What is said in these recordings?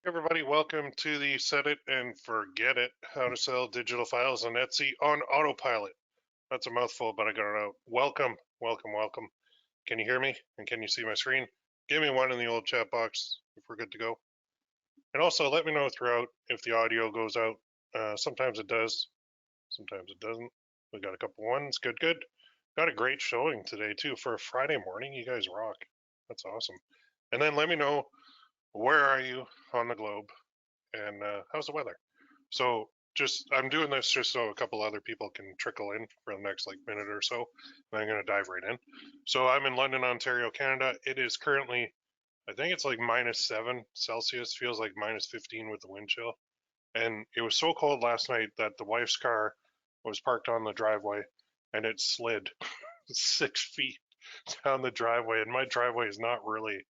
Everybody, welcome to the Set It and Forget It How to Sell Digital Files on Etsy on Autopilot. That's a mouthful, but I got it out. Welcome, welcome, welcome. Can you hear me? And can you see my screen? Give me one in the old chat box if we're good to go. And also let me know throughout if the audio goes out. Sometimes it does, sometimes it doesn't. We got a couple ones. Good, good. Got a great showing today, too, for a Friday morning. You guys rock. That's awesome. And then let me know, where are you on the globe? And how's the weather? So I'm doing this just so a couple other people can trickle in for the next like minute or so. And I'm going to dive right in. So I'm in London, Ontario, Canada. It is currently, I think it's like -7 Celsius, feels like -15 with the wind chill. And it was so cold last night that the wife's car was parked on the driveway and it slid 6 feet down the driveway. And my driveway is not really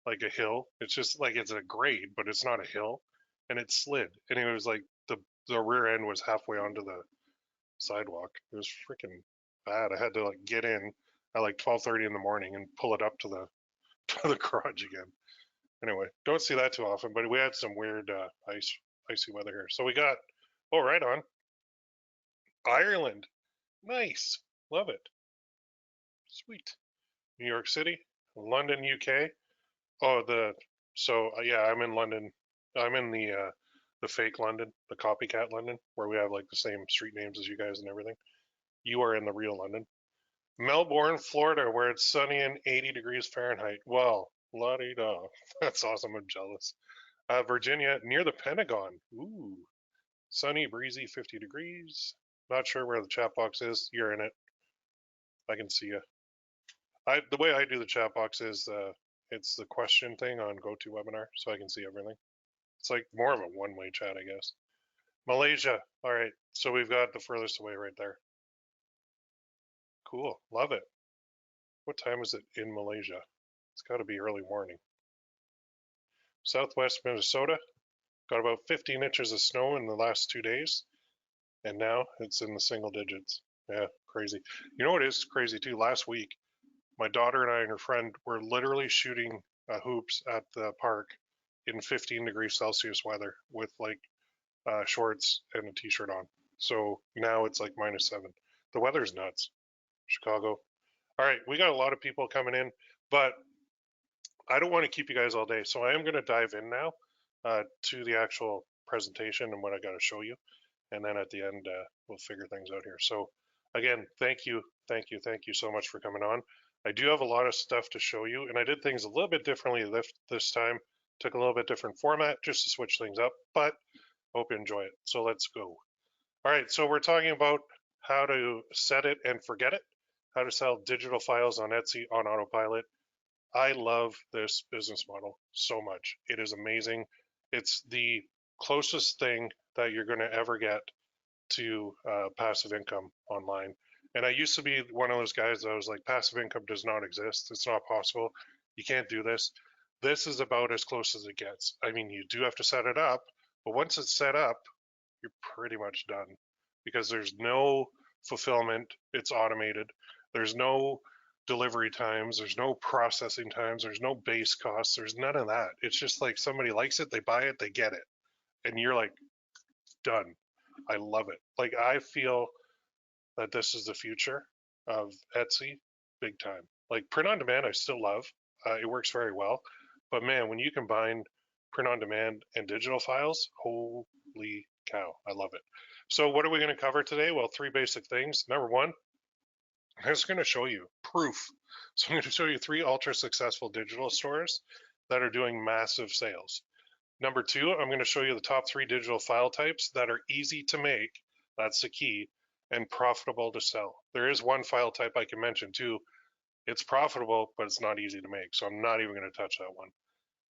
like a hill. It's just like it's a grade, but it's not a hill. And it slid. And it was like the rear end was halfway onto the sidewalk. It was freaking bad. I had to like get in at like 12:30 in the morning and pull it up to the to the garage again. Anyway, don't see that too often, but we had some weird icy weather here. So we got right on Ireland. Nice. Love it. Sweet. New York City, London, UK. Oh, yeah, I'm in London. I'm in the fake London, the copycat London, where we have like the same street names as you guys and everything. You are in the real London. Melbourne, Florida, where it's sunny and 80 degrees Fahrenheit. Well, la di da. That's awesome. I'm jealous. Virginia, near the Pentagon. Ooh, sunny, breezy, 50 degrees. Not sure where the chat box is. You're in it. I can see you. The way I do the chat box is it's the question thing on GoToWebinar, so I can see everything. It's like more of a one-way chat, I guess. Malaysia. All right, so we've got the furthest away right there. Cool, love it. What time is it in Malaysia? It's got to be early morning. Southwest Minnesota got about 15 inches of snow in the last 2 days, and now it's in the single digits. Yeah, crazy. You know what is crazy too? Last week, my daughter and I and her friend were literally shooting hoops at the park in 15 degrees Celsius weather with like shorts and a t-shirt on. So now it's like -7. The weather's nuts. Chicago. All right, we got a lot of people coming in, but I don't want to keep you guys all day. So I am going to dive in now to the actual presentation and what I got to show you. And then at the end, we'll figure things out here. So again, thank you, thank you, thank you so much for coming on. I do have a lot of stuff to show you, and I did things a little bit differently this time. Took a little bit different format just to switch things up, but hope you enjoy it. So let's go. All right, so we're talking about how to set it and forget it, how to sell digital files on Etsy on autopilot. I love this business model so much. It is amazing. It's the closest thing that you're going to ever get to passive income online. And I used to be one of those guys that was like, passive income does not exist. It's not possible. You can't do this. This is about as close as it gets. I mean, you do have to set it up, but once it's set up, you're pretty much done because there's no fulfillment. It's automated. There's no delivery times. There's no processing times. There's no base costs. There's none of that. It's just like somebody likes it, they buy it, they get it. And you're like, done. I love it. Like, I feel that this is the future of Etsy big time. Like, print on demand, I still love. It works very well. But man, when you combine print on demand and digital files, holy cow, I love it. So, what are we going to cover today? Well, three basic things. Number one, I'm just going to show you proof. So, I'm going to show you 3 ultra successful digital stores that are doing massive sales. Number two, I'm going to show you the top 3 digital file types that are easy to make. That's the key, and profitable to sell. There is one file type I can mention too. It's profitable, but it's not easy to make. So I'm not even going to touch that one.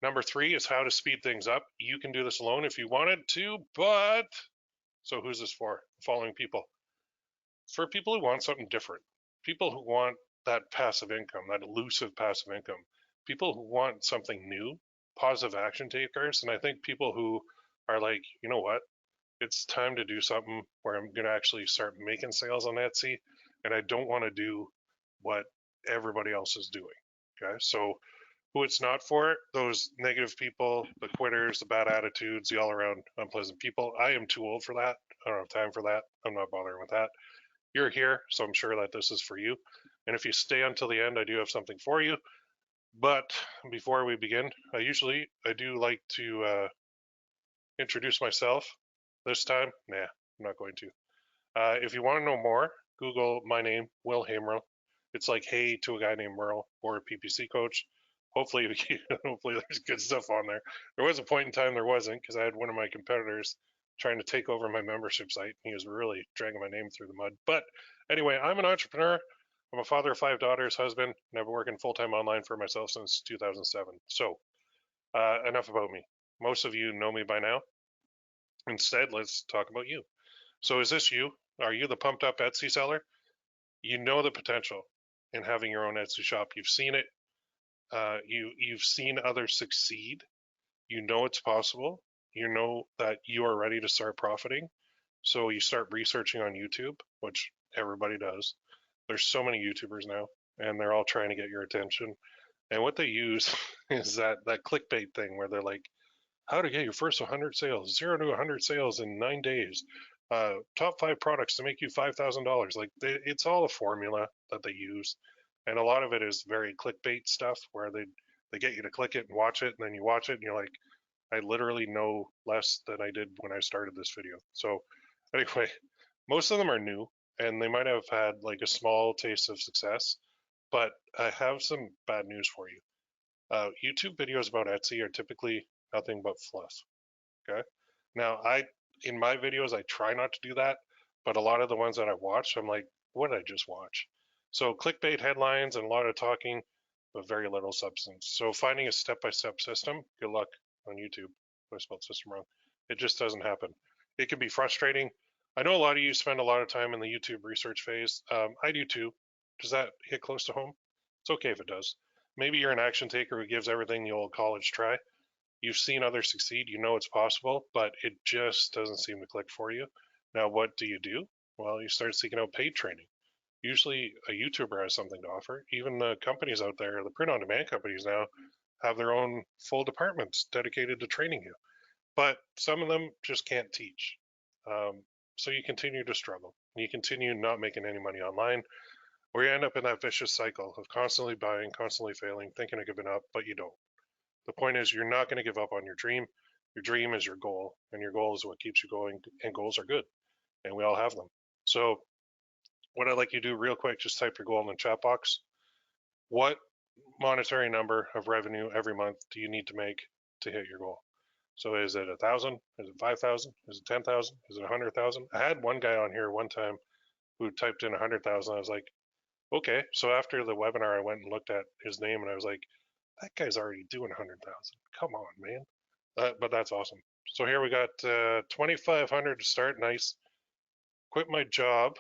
Number 3 is how to speed things up. You can do this alone if you wanted to, but so who's this for? The following people. For people who want something different, people who want that passive income, that elusive passive income, people who want something new, positive action takers, and I think people who are like, you know what, it's time to do something where I'm going to actually start making sales on Etsy, and I don't want to do what everybody else is doing. Okay, so Who it's not for, those negative people, the quitters, the bad attitudes, the all around unpleasant people. I am too old for that. I don't have time for that. I'm not bothering with that. You're here, so I'm sure that this is for you. And if you stay until the end, I do have something for you. But before we begin, I do like to introduce myself. This time, nah, I'm not going to. If you want to know more, Google my name, Will Hamerl. It's like hey to a guy named Merle or a PPC coach. Hopefully, hopefully there's good stuff on there. There was a point in time there wasn't because I had one of my competitors trying to take over my membership site. He was really dragging my name through the mud. But anyway, I'm an entrepreneur. I'm a father of 5 daughters, husband, and I've been working full time online for myself since 2007. So enough about me. Most of you know me by now. Instead, let's talk about you. So is this you? Are you the pumped up Etsy seller? You know the potential in having your own Etsy shop. You've seen it. You've seen others succeed. You know it's possible. You know that you are ready to start profiting. So you start researching on YouTube, which everybody does. There's so many YouTubers now, and they're all trying to get your attention. And what they use is that clickbait thing where they're like, how to get your first 100 sales, 0 to 100 sales in 9 days. Top 5 products to make you $5,000. Like it's all a formula that they use, and a lot of it is very clickbait stuff where they get you to click it and watch it, and then you watch it and you're like, I literally know less than I did when I started this video. So anyway, most of them are new, and they might have had like a small taste of success, but I have some bad news for you. YouTube videos about Etsy are typically nothing but fluff. Okay. Now, in my videos, I try not to do that, but a lot of the ones that I watch, I'm like, what did I just watch? So clickbait headlines and a lot of talking, but very little substance. So finding a step-by-step system, good luck on YouTube. I spelled system wrong. It just doesn't happen. It can be frustrating. I know a lot of you spend a lot of time in the YouTube research phase. I do too. Does that hit close to home? It's okay if it does. Maybe you're an action taker who gives everything the old college try. You've seen others succeed, you know it's possible, but it just doesn't seem to click for you. Now, what do? Well, you start seeking out paid training. Usually, a YouTuber has something to offer. Even the companies out there, the print on demand companies now, have their own full departments dedicated to training you. But some of them just can't teach. So you continue to struggle. You continue not making any money online, or you end up in that vicious cycle of constantly buying, constantly failing, thinking of giving up, but you don't. The point is, you're not going to give up on your dream. Your dream is your goal, and your goal is what keeps you going. And goals are good, and we all have them. So, what I'd like you to do real quick, just type your goal in the chat box. What monetary number of revenue every month do you need to make to hit your goal? So, is it 1,000? Is it 5,000? Is it 10,000? Is it 100,000? I had one guy on here one time who typed in 100,000. I was like, okay. So after the webinar, I went and looked at his name, and I was like, that guy's already doing 100,000. Come on, man. But that's awesome. So here we got 2,500 to start. Nice. Quit my job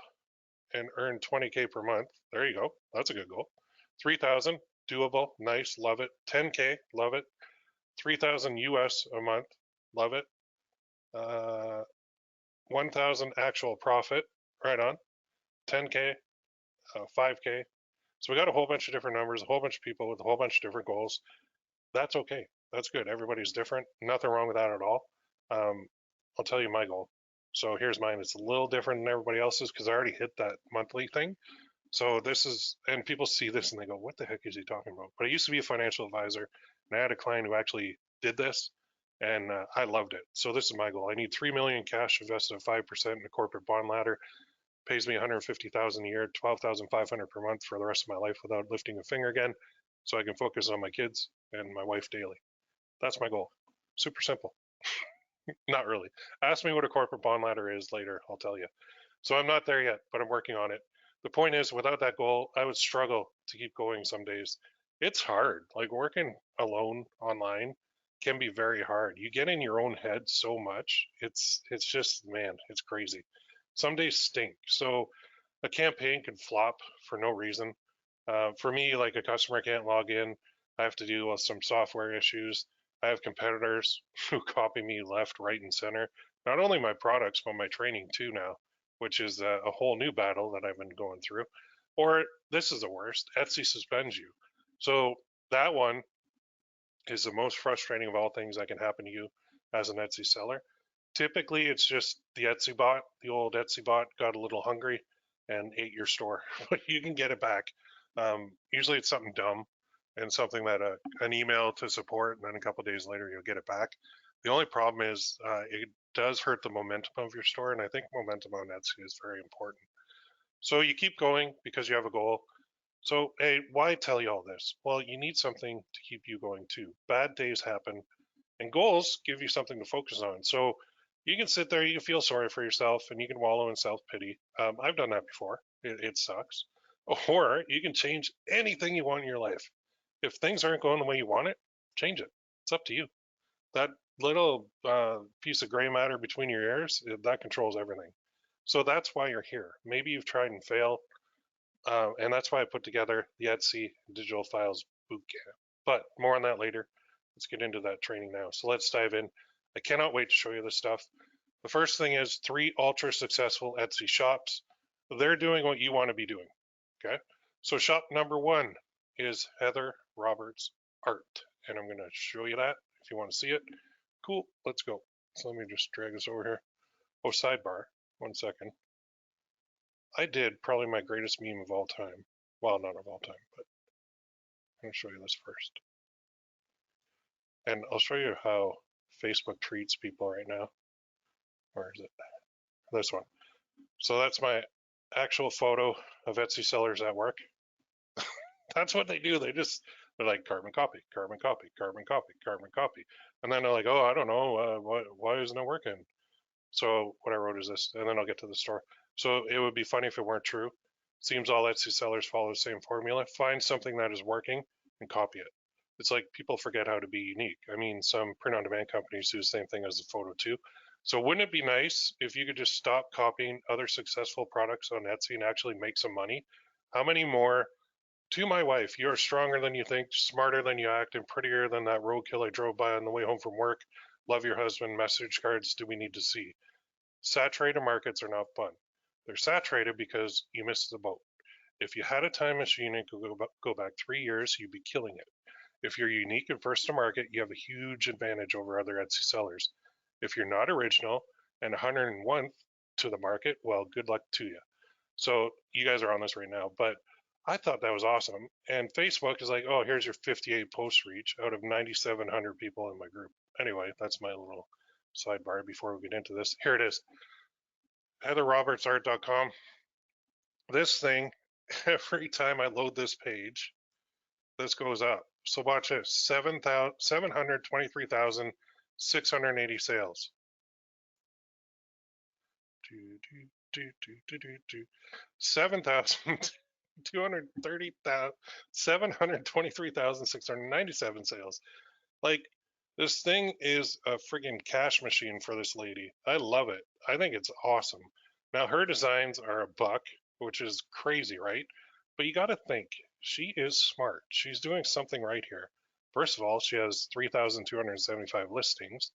and earn 20K per month. There you go. That's a good goal. 3,000, doable. Nice. Love it. 10K. Love it. 3,000 US a month. Love it. 1,000 actual profit. Right on. 10K. 5K. So we got a whole bunch of different numbers, a whole bunch of people with a whole bunch of different goals. That's okay. That's good. Everybody's different. Nothing wrong with that at all. I'll tell you my goal. So here's mine. It's a little different than everybody else's because I already hit that monthly thing. So this is, and people see this and they go, what the heck is he talking about? But I used to be a financial advisor, and I had a client who actually did this, and I loved it. So this is my goal. I need 3 million cash invested at 5% in a corporate bond ladder. Pays me 150,000 a year, 12,500 per month for the rest of my life without lifting a finger again, so I can focus on my kids and my wife daily. That's my goal. Super simple. Not really. Ask me what a corporate bond ladder is later. I'll tell you. So I'm not there yet, but I'm working on it. The point is, without that goal, I would struggle to keep going some days. It's hard. Like working alone online can be very hard. You get in your own head so much. It's just, man, it's crazy. Some days stink. So a campaign can flop for no reason. For me, like a customer can't log in. I have to deal with some software issues. I have competitors who copy me left, right, and center. Not only my products, but my training too now, which is a whole new battle that I've been going through. Or this is the worst, Etsy suspends you. So that one, is the most frustrating of all things that can happen to you as an Etsy seller. Typically, it's just the Etsy bot, the old Etsy bot got a little hungry and ate your store, but you can get it back. Usually it's something dumb and something that an email to support, and then a couple of days later you'll get it back. The only problem is it does hurt the momentum of your store, and I think momentum on Etsy is very important. So you keep going because you have a goal. So, hey, why tell you all this? Well, you need something to keep you going too. Bad days happen, and goals give you something to focus on. So you can sit there, you can feel sorry for yourself, and you can wallow in self-pity. I've done that before. It sucks. Or you can change anything you want in your life. If things aren't going the way you want it, change it. It's up to you. That little piece of gray matter between your ears, that controls everything. So that's why you're here. Maybe you've tried and failed, and that's why I put together the Etsy Digital Files Bootcamp. But more on that later. Let's get into that training now. So let's dive in. I cannot wait to show you this stuff. The first thing is 3 ultra successful Etsy shops. They're doing what you want to be doing. Okay. So shop number 1 is Heather Roberts Art. And I'm going to show you that if you want to see it. Cool. Let's go. So let me just drag this over here. Oh, sidebar. 1 second. I did probably my greatest meme of all time. Well, not of all time, but I'm going to show you this first. And I'll show you how Facebook treats people right now. Where is it? This one. So that's my actual photo of Etsy sellers at work. That's what they do. They're like carbon copy, carbon copy, carbon copy, carbon copy. And then they're like, oh, I don't know, why isn't it working? So what I wrote is this, and then I'll get to the store. So it would be funny if it weren't true. Seems all Etsy sellers follow the same formula. Find something that is working and copy it. It's like people forget how to be unique. I mean, some print-on-demand companies do the same thing as the photo too. So wouldn't it be nice if you could just stop copying other successful products on Etsy and actually make some money? How many more? To my wife, you're stronger than you think, smarter than you act, and prettier than that roadkill I drove by on the way home from work. Love your husband. Message cards do we need to see? Saturated markets are not fun. They're saturated because you missed the boat. If you had a time machine and could go back 3 years, you'd be killing it. If you're unique and first to market, you have a huge advantage over other Etsy sellers. If you're not original and 101th to the market, well, good luck to you. So you guys are on this right now, but I thought that was awesome. And Facebook is like, oh, here's your 58 post reach out of 9,700 people in my group. Anyway, that's my little sidebar before we get into this. Here it is. HeatherRobertsArt.com. This thing, every time I load this page, this goes up. So watch this, 723,680 sales. 723,697 sales. Like, this thing is a friggin' cash machine for this lady. I love it. I think it's awesome. Now, her designs are a buck, which is crazy, right? But you got to think, she is smart. She's doing something right here. First of all, she has 3,275 listings.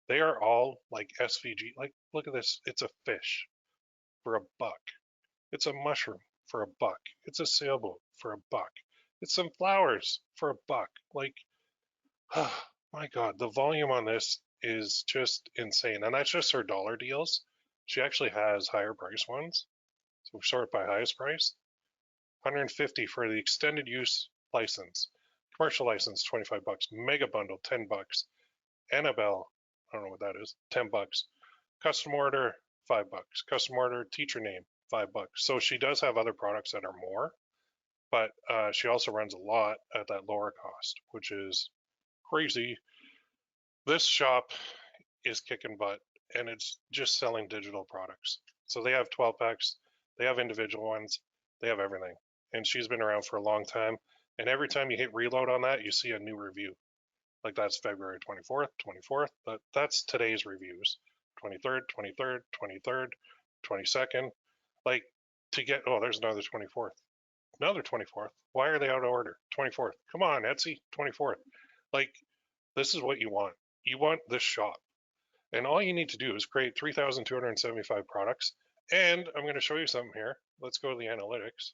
They are all like SVG. Like, look at this. It's a fish for a buck. It's a mushroom for a buck. It's a sailboat for a buck. It's some flowers for a buck. Like, oh, my God, the volume on this is just insane. And that's just her dollar deals. She actually has higher price ones. So we sort by highest price. 150 for the extended use license. Commercial license, 25 bucks. Mega bundle, 10 bucks. Annabelle, I don't know what that is, 10 bucks. Custom order, 5 bucks. Custom order, teacher name, 5 bucks. So she does have other products that are more, but she also runs a lot at that lower cost, which is crazy. This shop is kicking butt, and it's just selling digital products. So they have 12 packs, they have individual ones, they have everything. And she's been around for a long time. And every time you hit reload on that, you see a new review. Like that's February 24th, 24th, but that's today's reviews. 23rd, 23rd, 23rd, 22nd. Like to get, oh, there's another 24th. Another 24th. Why are they out of order? 24th. Come on, Etsy, 24th. Like, this is what you want. You want this shop. And all you need to do is create 3,275 products. And I'm going to show you something here. Let's go to the analytics.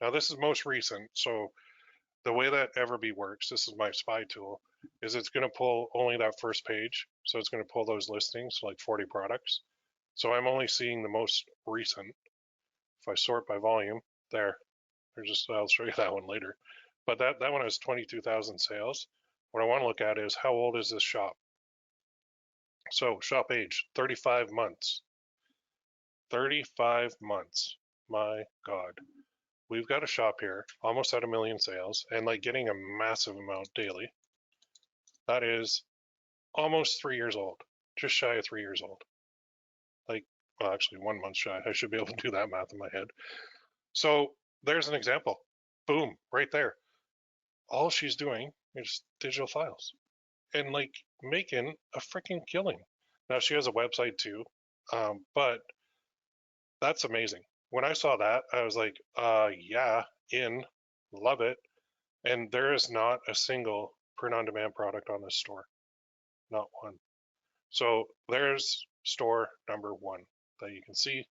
Now, this is most recent. So the way that Everbee works, this is my spy tool. is it's going to pull only that first page. So it's going to pull those listings, like 40 products. So I'm only seeing the most recent. If I sort by volume, there's just, I'll show you that one later. But that one has 22,000 sales. What I want to look at is how old is this shop? So shop age, 35 months. 35 months. My God. We've got a shop here, almost at 1 million sales, and like getting a massive amount daily. That is almost 3 years old, just shy of 3 years old. Like, well, actually 1 month shy. I should be able to do that math in my head. So there's an example. Boom, right there. All she's doing is digital files and like making a freaking killing. Now she has a website too, but that's amazing. When I saw that, I was like, yeah, love it. And there is not a single print on demand product on this store, not one. So there's store number one that you can see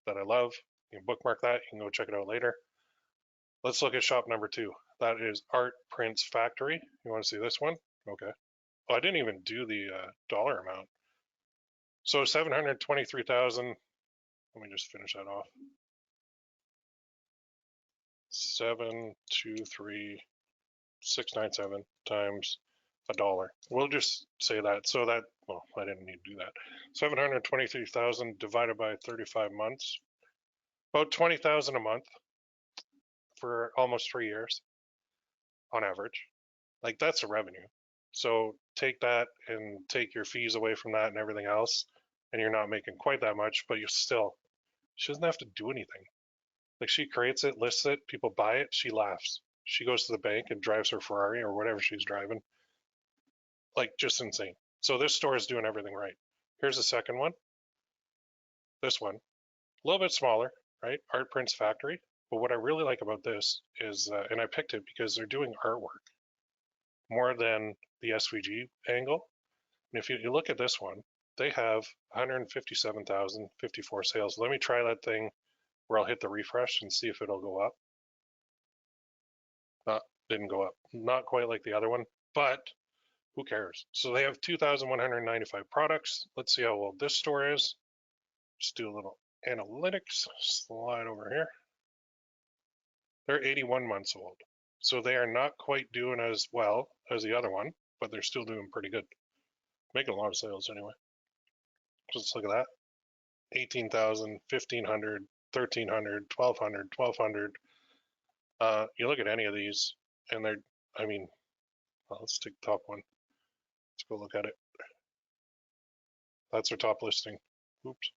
that I love. You can bookmark that. You can go check it out later. Let's look at shop number two. That is Art Prints Factory. You want to see this one? Okay. Oh, I didn't even do the dollar amount. So 723,000. Let me just finish that off. 723,697 times $1. We'll just say that. So that, well, I didn't need to do that. 723,000 divided by 35 months, about 20,000 a month for almost 3 years on average. Like that's a revenue. So take that and take your fees away from that and everything else, and you're not making quite that much, but she doesn't have to do anything. Like she creates it, lists it, people buy it, she laughs. She goes to the bank and drives her Ferrari or whatever she's driving. Like just insane. So this store is doing everything right. Here's the second one. This one, a little bit smaller, right? Art Prints Factory. But what I really like about this is, and I picked it because they're doing artwork more than the SVG angle. And if you look at this one, they have 157,054 sales. Let me try that thing where I'll hit the refresh and see if it'll go up. Didn't go up. Not quite like the other one, but who cares? So they have 2,195 products. Let's see how old this store is. Just do a little analytics. Slide over here. They're 81 months old. So they are not quite doing as well as the other one, but they're still doing pretty good. Making a lot of sales anyway. Just look at that. 18,000, 1,500, 1,300, 1,200, 1,200. You look at any of these and they're, I mean, well, let's take the top one. Let's go look at it. That's their top listing. Oops.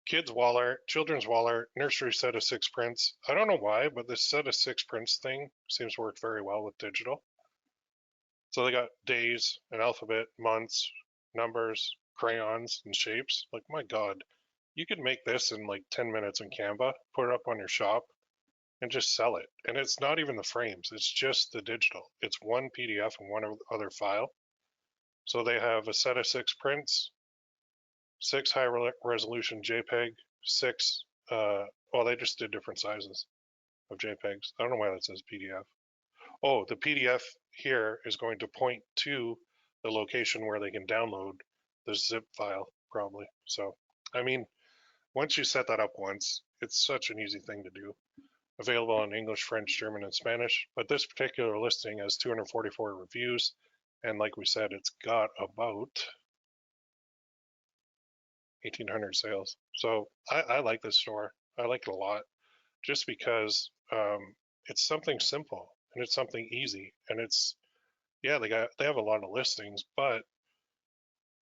Kids Waller, Children's Waller, Nursery set of 6 prints. I don't know why, but this set of 6 prints thing seems to work very well with digital. So they got days, an alphabet, months, numbers, crayons, and shapes. Like, my God, you could make this in like 10 minutes in Canva, put it up on your shop, and just sell it. And it's not even the frames, it's just the digital. It's one PDF and one other file. So they have a set of 6 prints, 6 high resolution JPEG, 6, well, they just did different sizes of JPEGs. I don't know why that says PDF. Oh, the PDF here is going to point to the location where they can download the zip file, probably. So, I mean, once you set that up once, it's such an easy thing to do. Available in English, French, German, and Spanish. But this particular listing has 244 reviews. And like we said, it's got about 1,800 sales. So I like this store. I like it a lot just because it's something simple and it's something easy. And it's, yeah, they have a lot of listings, but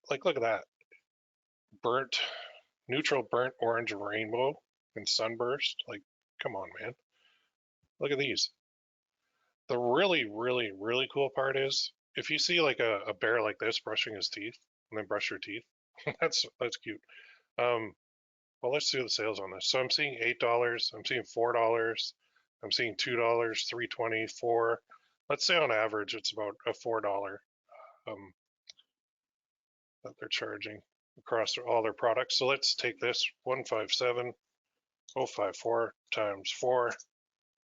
like, look at that. Neutral burnt orange rainbow and sunburst. Like, come on, man. Look at these. The really, really, really cool part is if you see like a bear like this brushing his teeth and then brush your teeth, that's cute. Well, let's do the sales on this. So I'm seeing $8, I'm seeing $4, I'm seeing $2, $3.20, $4. Let's say on average it's about a $4 that they're charging across all their products. So let's take this 157,054 times 4,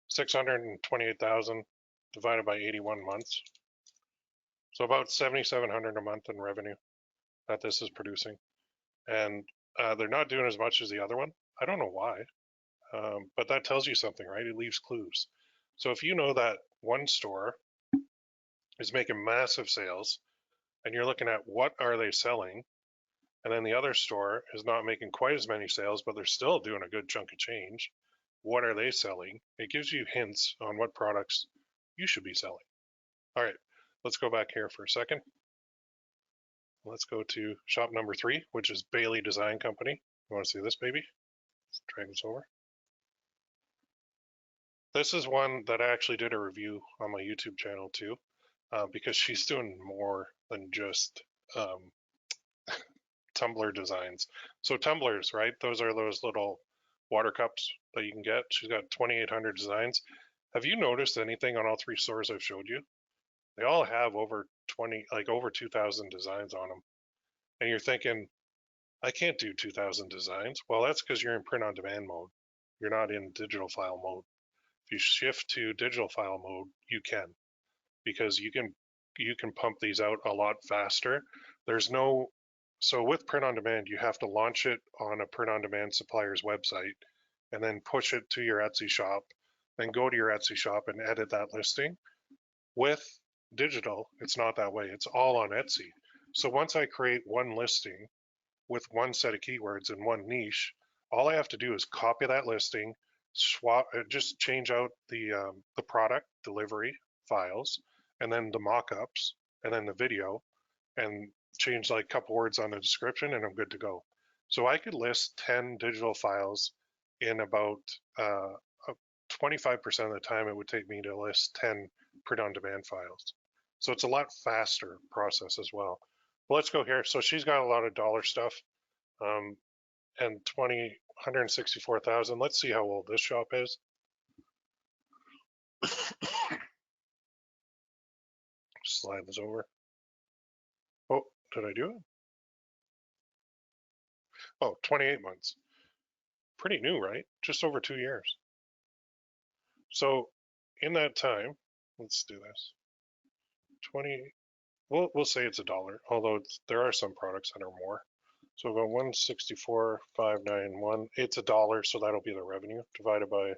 628,000 divided by 81 months. So about 7,700 a month in revenue that this is producing. And they're not doing as much as the other one. I don't know why, but that tells you something, right? It leaves clues. So if you know that one store is making massive sales and you're looking at what are they selling, and then the other store is not making quite as many sales, but they're still doing a good chunk of change, what are they selling? It gives you hints on what products you should be selling. All right, let's go back here for a second. Let's go to shop number 3, which is Bailey Design Company. You want to see this baby? Let's drag this over. This is one that I actually did a review on my YouTube channel too, because she's doing more than just tumbler designs. So tumblers, right? Those are those little water cups that you can get. She's got 2,800 designs. Have you noticed anything on all 3 stores I've showed you? They all have over 2,000 designs on them. And you're thinking, I can't do 2,000 designs. Well, that's because you're in print on demand mode. You're not in digital file mode. If you shift to digital file mode, you can, because you can pump these out a lot faster. So with print on demand, you have to launch it on a print on demand supplier's website and then push it to your Etsy shop, then go to your Etsy shop and edit that listing. With digital, it's not that way. It's all on Etsy. So once I create one listing with one set of keywords in one niche, all I have to do is copy that listing, just change out the product delivery files, and then the mock-ups, and then the video, and change like a couple words on the description, and I'm good to go. So I could list 10 digital files in about 25% of the time it would take me to list 10 print-on-demand files. So it's a lot faster process as well. But let's go here. So she's got a lot of dollar stuff, and 164,000. Let's see how old this shop is. Slide this over. Oh, did I do it? Oh, 28 months. Pretty new, right? Just over 2 years. So in that time, let's do this. 20, we'll say it's $1, although there are some products that are more. So we'll go 164,591. It's $1, so that'll be the revenue divided by,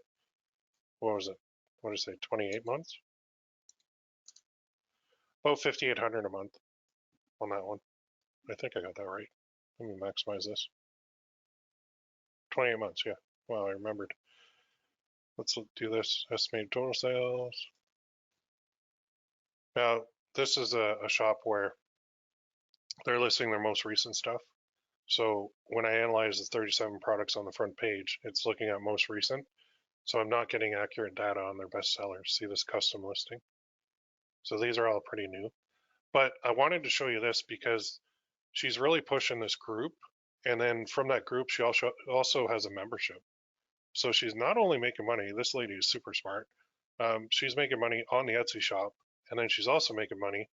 what was it? What did I say? 28 months? Oh, 5,800 a month on that one. I think I got that right. Let me maximize this. 28 months, yeah. Wow, I remembered. Let's do this. Estimated total sales. Now, this is a shop where they're listing their most recent stuff. So when I analyze the 37 products on the front page, it's looking at most recent. So I'm not getting accurate data on their best sellers. See this custom listing? So these are all pretty new. But I wanted to show you this because she's really pushing this group. And then from that group, she also has a membership. So she's not only making money, this lady is super smart. She's making money on the Etsy shop, and then she's also making money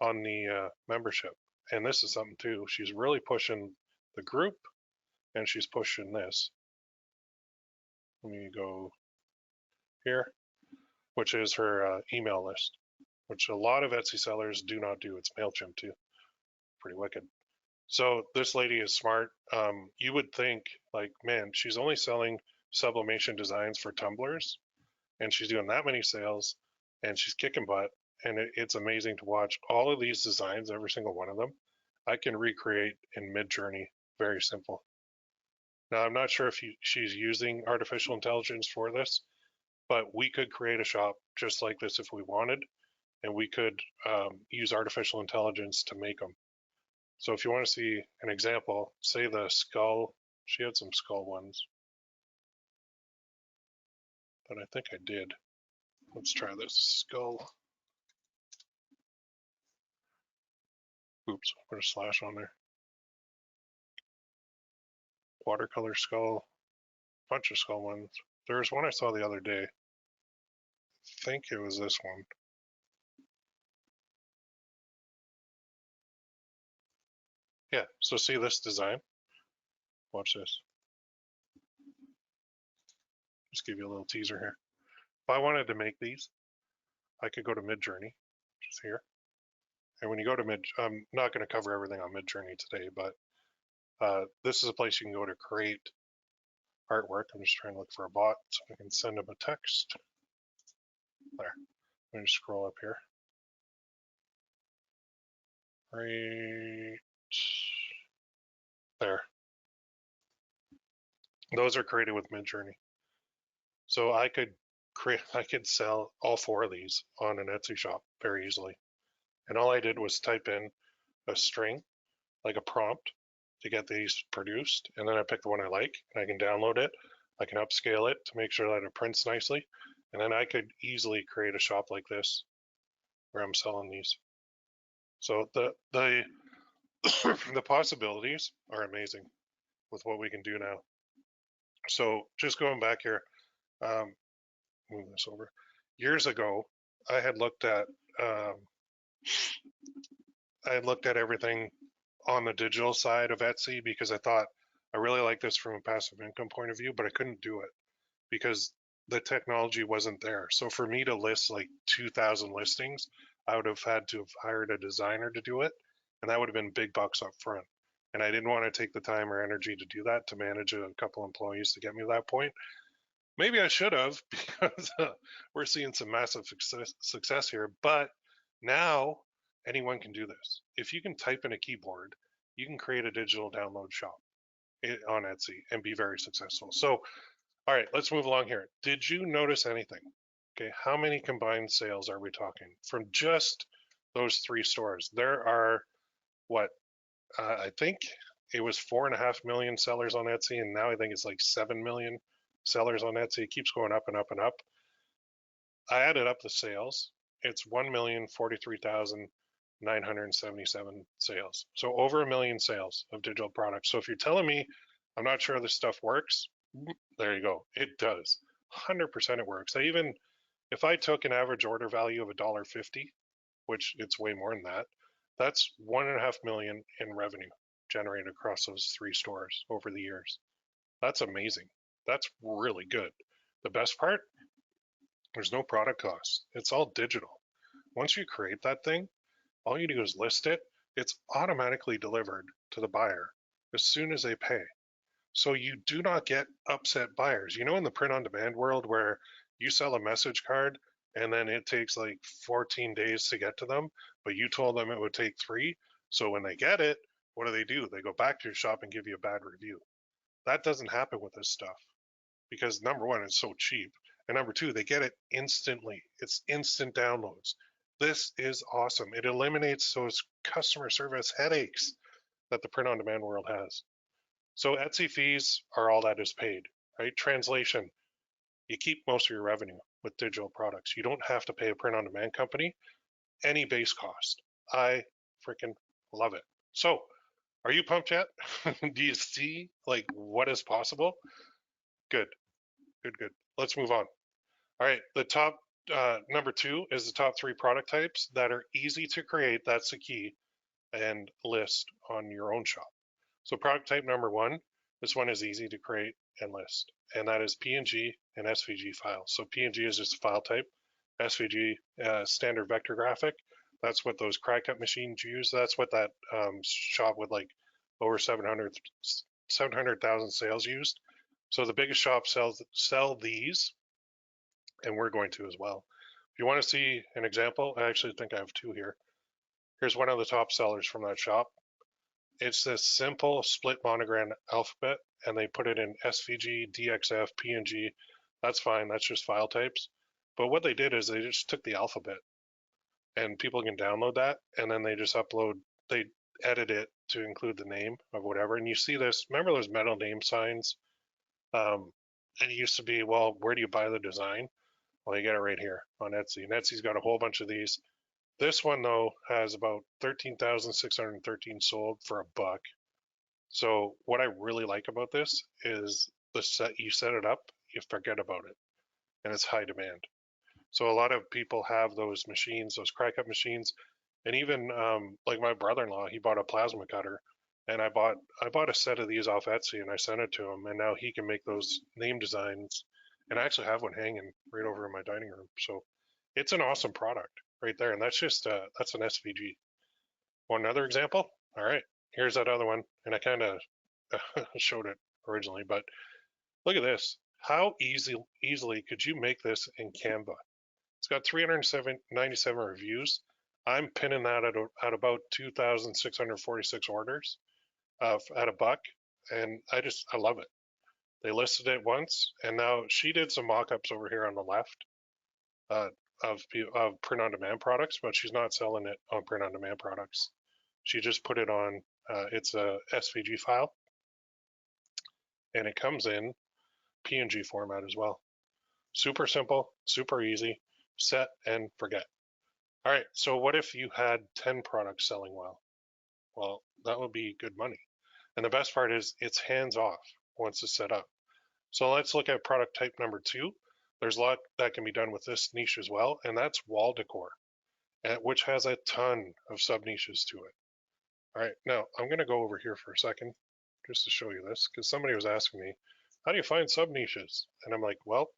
on the membership. And this is something too. She's really pushing the group, and she's pushing this. Let me go here, which is her email list, which a lot of Etsy sellers do not do. It's MailChimp too. Pretty wicked. So this lady is smart. You would think like, man, she's only selling sublimation designs for tumblers, and she's doing that many sales, and she's kicking butt, and it's amazing to watch. All of these designs, every single one of them, I can recreate in Midjourney. Very simple. Now, I'm not sure if she's using artificial intelligence for this, but we could create a shop just like this if we wanted, and we could use artificial intelligence to make them. So if you want to see an example, say the skull, she had some skull ones that I think I did. Let's try this skull. Oops, put a slash on there. Watercolor skull, bunch of skull ones. There's one I saw the other day. I think it was this one. Yeah, so see this design? Watch this. Just give you a little teaser here. If I wanted to make these, I could go to Midjourney, which is here, And when you go to I'm not going to cover everything on Midjourney today, but this is a place you can go to create artwork. I'm just trying to look for a bot so I can send them a text. There. Let me scroll up here. Right there. Those are created with Midjourney. So I could sell all 4 of these on an Etsy shop very easily. And all I did was type in a string, like a prompt, to get these produced. And then I pick the one I like, and I can download it. I can upscale it to make sure that it prints nicely. And then I could easily create a shop like this where I'm selling these. So the the possibilities are amazing with what we can do now. So just going back here, move this over. Years ago, I had looked at everything on the digital side of Etsy because I thought I really like this from a passive income point of view, but I couldn't do it because the technology wasn't there. So for me to list like 2,000 listings, I would have had to have hired a designer to do it, and that would have been big bucks up front. And I didn't want to take the time or energy to do that to manage a couple employees to get me to that point. Maybe I should have because we're seeing some massive success here. But now anyone can do this. If you can type in a keyboard, you can create a digital download shop on Etsy and be very successful. So, all right, let's move along here. Did you notice anything? Okay, how many combined sales are we talking from just those 3 stores? There are what I think it was 4.5 million sellers on Etsy, and now I think it's like 7 million sellers on Etsy. It keeps going up and up and up. I added up the sales. It's 1,043,977 sales. So over 1 million sales of digital products. So if you're telling me I'm not sure this stuff works, there you go. It does. 100% it works. If I took an average order value of $1.50, which it's way more than that, that's 1.5 million in revenue generated across those 3 stores over the years. That's amazing. That's really good. The best part, there's no product cost. It's all digital. Once you create that thing, all you do is list it. It's automatically delivered to the buyer as soon as they pay. So you do not get upset buyers. You know, in the print on demand world where you sell a message card and then it takes like 14 days to get to them, but you told them it would take 3. So when they get it, what do? They go back to your shop and give you a bad review. That doesn't happen with this stuff because number one, it's so cheap. And number 2, they get it instantly. It's instant downloads. This is awesome. It eliminates those customer service headaches that the print on demand world has. So Etsy fees are all that is paid, right? Translation, you keep most of your revenue with digital products. You don't have to pay a print on demand company any base cost. I freaking love it. So are you pumped yet? Do you see like what is possible? Good, good, good. Let's move on. All right, the top number 2 is the top 3 product types that are easy to create. That's the key, and list on your own shop. So product type number 1, this one is easy to create and list, and that is PNG and SVG files. So PNG is just a file type, SVG standard vector graphic. That's what those cry cut machines use. That's what that shop with like over 700,000 sales used. So the biggest shops sell these, and we're going to as well. If you want to see an example, I actually think I have 2 here. Here's one of the top sellers from that shop. It's this simple split monogram alphabet, and they put it in SVG, DXF, PNG. That's fine. That's just file types. But what they did is they just took the alphabet, and people can download that, and then they just they edit it to include the name of whatever. And you see this, remember those metal name signs? And it used to be, well, where do you buy the design? Well, you get it right here on Etsy. And Etsy's got a whole bunch of these. This one, though, has about 13,613 sold for $1. So what I really like about this is you set it up, you forget about it, and it's high demand. So a lot of people have those machines, those cry cut machines, and even like my brother-in-law, he bought a plasma cutter, and I bought a set of these off Etsy, and I sent it to him, and now he can make those name designs, and I actually have one hanging right over in my dining room. So it's an awesome product right there, and that's just that's an SVG. Want another example? All right, here's that other one. And I kind of showed it originally, but look at this. How easily could you make this in Canva? It's got 397 reviews. I'm pinning that at about 2,646 orders at $1, and I love it. They listed it once, and now she did some mock-ups over here on the left uh, of print-on-demand products, but she's not selling it on print-on-demand products. She just put it on. It's a SVG file, and it comes in PNG format as well. Super simple, super easy, set and forget. All right, so what if you had 10 products selling well? Well, that would be good money. And the best part is it's hands off once it's set up. So let's look at product type number 2. There's a lot that can be done with this niche as well, and that's wall decor, which has a ton of sub niches to it. All right, now I'm going to go over here for a second just to show you this, because somebody was asking me, how do you find sub niches? And I'm like, well,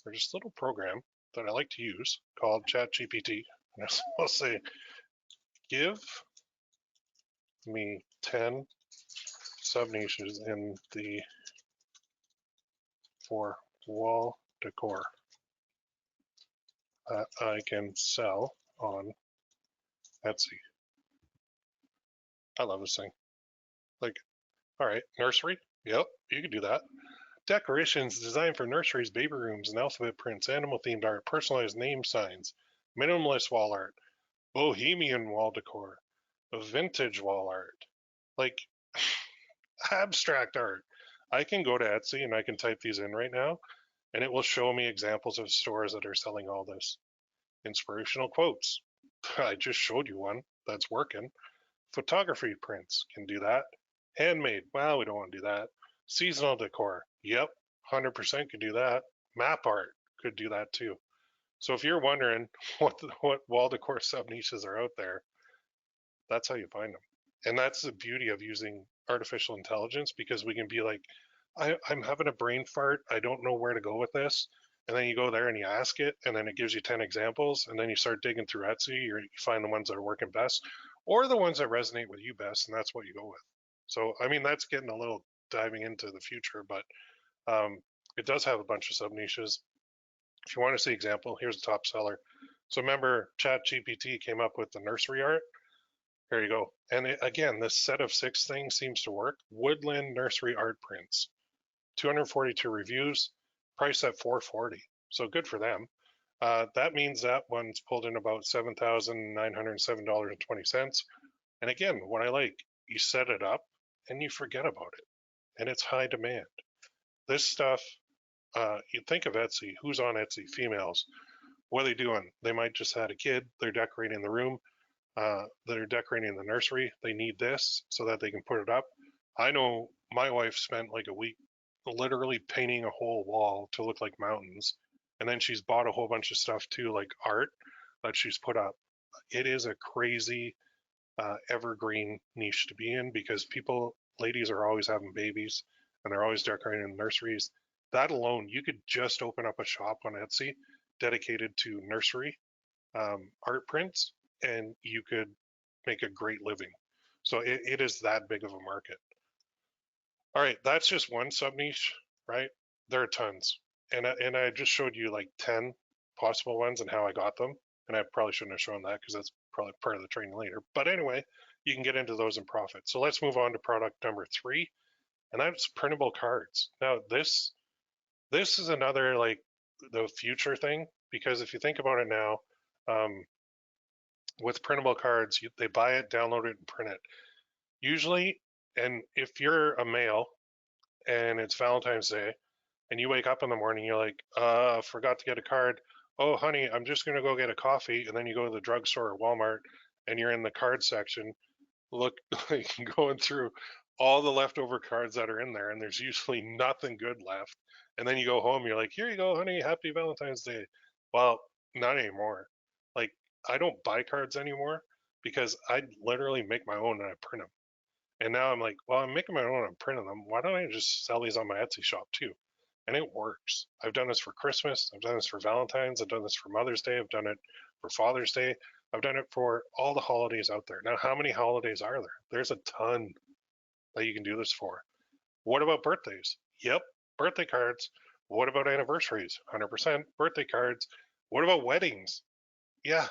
there's this little program that I like to use called ChatGPT. And I'll say, give me 10 sub niches in the for wall decor that I can sell on Etsy. I love this thing. Like, all right, nursery. Yep, you can do that. Decorations designed for nurseries, baby rooms, and alphabet prints, animal-themed art, personalized name signs, minimalist wall art, bohemian wall decor, vintage wall art, like abstract art. I can go to Etsy and I can type these in right now, and it will show me examples of stores that are selling all this. Inspirational quotes. I just showed you one that's working. Photography prints can do that. Handmade. Well, we don't want to do that. Seasonal decor. Yep, 100% could do that. Map art could do that too. So if you're wondering what wall decor sub niches are out there, that's how you find them. And that's the beauty of using artificial intelligence, because we can be like, I'm having a brain fart. I don't know where to go with this. And then you go there and you ask it, and then it gives you 10 examples. And then you start digging through Etsy, you find the ones that are working best or the ones that resonate with you best. And that's what you go with. So, I mean, that's getting a little diving into the future, but it does have a bunch of sub niches. If you want to see example, here's the top seller. So remember, ChatGPT came up with the nursery art. Here you go. And again, this set of 6 things seems to work. Woodland nursery art prints, 242 reviews, price at $440. So good for them. That means that one's pulled in about $7,907.20. And again, what I like, you set it up and you forget about it, and it's high demand. This stuff, you think of Etsy. Who's on Etsy? Females. What are they doing? They might just had a kid. They're decorating the room. They're decorating the nursery. They need this so that they can put it up. I know my wife spent like a week literally painting a whole wall to look like mountains. And then she's bought a whole bunch of stuff too, like art that she's put up. It is a crazy evergreen niche to be in, because ladies are always having babies and they're always decorating nurseries. That alone, you could just open up a shop on Etsy dedicated to nursery art prints, and you could make a great living. So it is that big of a market. All right, that's just one sub niche, right? There are tons. And I just showed you like 10 possible ones and how I got them. And I probably shouldn't have shown that because that's probably part of the training later. But anyway, you can get into those in profit. So let's move on to product number 3, and that's printable cards. Now this is another like the future thing, because if you think about it now, with printable cards, they buy it, download it, and print it. Usually, and if you're a male and it's Valentine's Day and you wake up in the morning, you're like, forgot to get a card. Oh, honey, I'm just going to go get a coffee. And then you go to the drugstore or Walmart and you're in the card section, look, like going through all the leftover cards that are in there, and there's usually nothing good left. And then you go home, you're like, here you go, honey, happy Valentine's Day. Well, not anymore. Like, I don't buy cards anymore because I literally make my own and I print them. And now I'm like, well, I'm making my own, I'm printing them. Why don't I just sell these on my Etsy shop too? And it works. I've done this for Christmas. I've done this for Valentine's. I've done this for Mother's Day. I've done it for Father's Day. I've done it for all the holidays out there. Now, how many holidays are there? There's a ton that you can do this for. What about birthdays? Yep, birthday cards. What about anniversaries? 100% birthday cards. What about weddings? Yeah.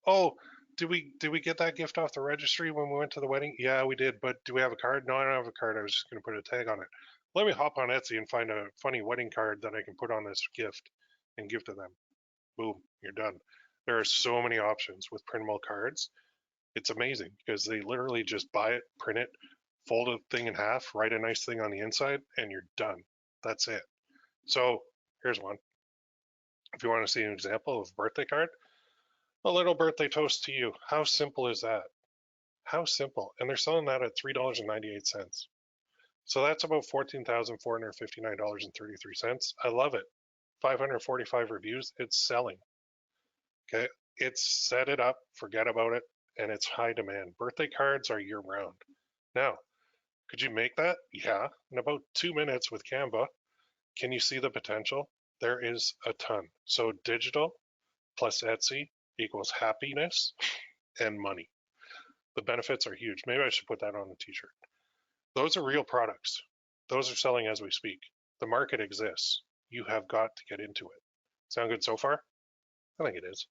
Oh, did we get that gift off the registry when we went to the wedding? Yeah, we did. But do we have a card? No, I don't have a card. I was just going to put a tag on it. Let me hop on Etsy and find a funny wedding card that I can put on this gift and give to them. Boom, you're done. There are so many options with printable cards. It's amazing because they literally just buy it, print it, fold a thing in half, write a nice thing on the inside, and you're done. That's it. So here's one. If you want to see an example of a birthday card, a little birthday toast to you. How simple is that? How simple. And they're selling that at $3.98. So that's about $14,459.33. I love it. 545 reviews. It's selling. Okay. It's set it up, forget about it, and it's high demand. Birthday cards are year round. Now, could you make that? Yeah. In about 2 minutes with Canva. Can you see the potential? There is a ton. So digital plus Etsy equals happiness and money. The benefits are huge. Maybe I should put that on a t-shirt. Those are real products. Those are selling as we speak. The market exists. You have got to get into it. Sound good so far? I think it is.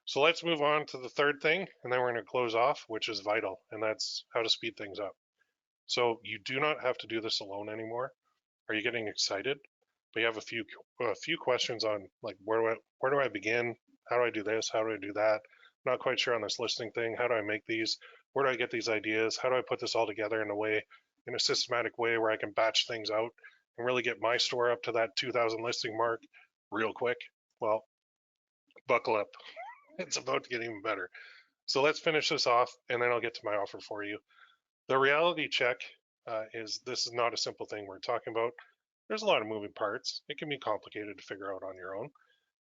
So let's move on to the third thing, and then we're going to close off, which is vital, and that's how to speed things up. So you do not have to do this alone anymore. Are you getting excited? But you have a few questions on like where do I begin? How do I do this? How do I do that? I'm not quite sure on this listing thing. How do I make these? Where do I get these ideas? How do I put this all together in a systematic way where I can batch things out and really get my store up to that 2,000 listing mark real quick? Well, buckle up. It's about to get even better. So let's finish this off, and then I'll get to my offer for you. The reality check is this is not a simple thing we're talking about. There's a lot of moving parts. It can be complicated to figure out on your own.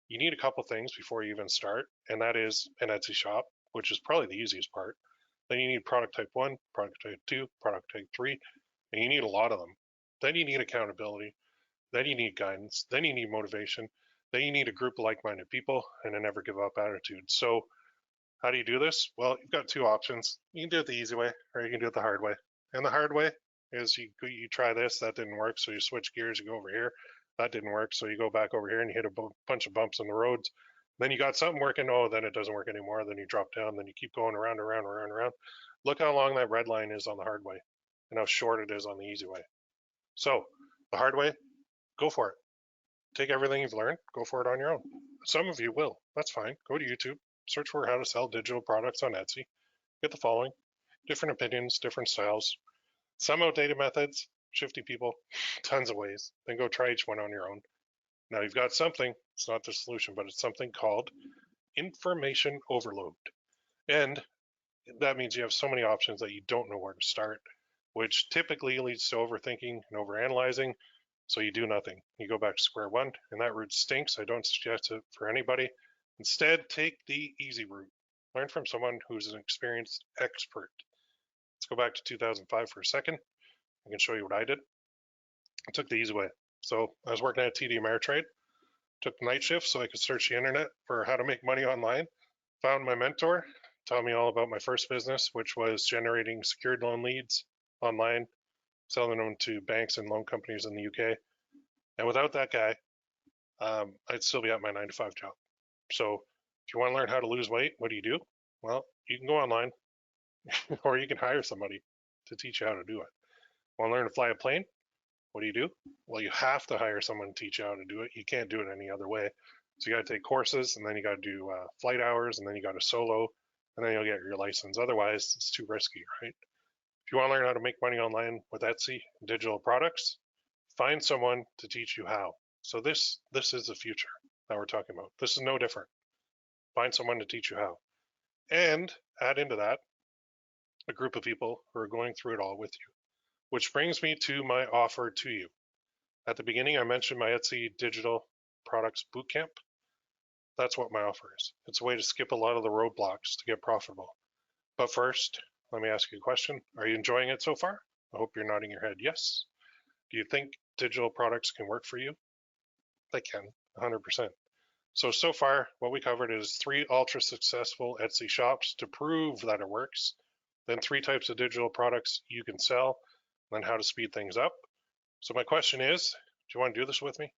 You need a couple things before you even start, and that is an Etsy shop, which is probably the easiest part. Then you need product type 1, product type 2, product type 3, and you need a lot of them. Then you need accountability. Then you need guidance. Then you need motivation. Then you need a group of like-minded people and a never give up attitude. So how do you do this? Well, you've got two options. You can do it the easy way, or you can do it the hard way. And the hard way is you try this, that didn't work, so you switch gears, you go over here. That didn't work, so you go back over here and you hit a bunch of bumps on the roads. Then you got something working. Oh, then it doesn't work anymore. Then you drop down. Then you keep going around, around, around, around. Look how long that red line is on the hard way, and how short it is on the easy way. So the hard way, go for it. Take everything you've learned, go for it on your own. Some of you will. That's fine. Go to YouTube, search for how to sell digital products on Etsy. Get the following: different opinions, different styles, some outdated methods, shifty people, tons of ways. Then go try each one on your own. Now you've got something. It's not the solution, but it's something called information overload. And that means you have so many options that you don't know where to start, which typically leads to overthinking and overanalyzing. So you do nothing. You go back to square one, and that route stinks. I don't suggest it for anybody. Instead, take the easy route. Learn from someone who's an experienced expert. Let's go back to 2005 for a second. I can show you what I did. I took the easy way. So I was working at TD Ameritrade, took night shift so I could search the internet for how to make money online. Found my mentor, taught me all about my first business, which was generating secured loan leads online, selling them to banks and loan companies in the UK. And without that guy, I'd still be at my 9-to-5 job. So if you want to learn how to lose weight, what do you do? Well, you can go online or you can hire somebody to teach you how to do it. Want to learn to fly a plane? What do you do? Well, you have to hire someone to teach you how to do it. You can't do it any other way. So you got to take courses, and then you got to do flight hours, and then you got to solo, and then you'll get your license. Otherwise, it's too risky, right? If you want to learn how to make money online with Etsy and digital products, find someone to teach you how. So this is the future that we're talking about. This is no different. Find someone to teach you how. And add into that a group of people who are going through it all with you. Which brings me to my offer to you. At the beginning, I mentioned my Etsy digital products bootcamp. That's what my offer is. It's a way to skip a lot of the roadblocks to get profitable. But first, let me ask you a question. Are you enjoying it so far? I hope you're nodding your head yes. Do you think digital products can work for you? They can, 100%. So far, what we covered is 3 ultra successful Etsy shops to prove that it works, then 3 types of digital products you can sell, then how to speed things up. So my question is, do you want to do this with me?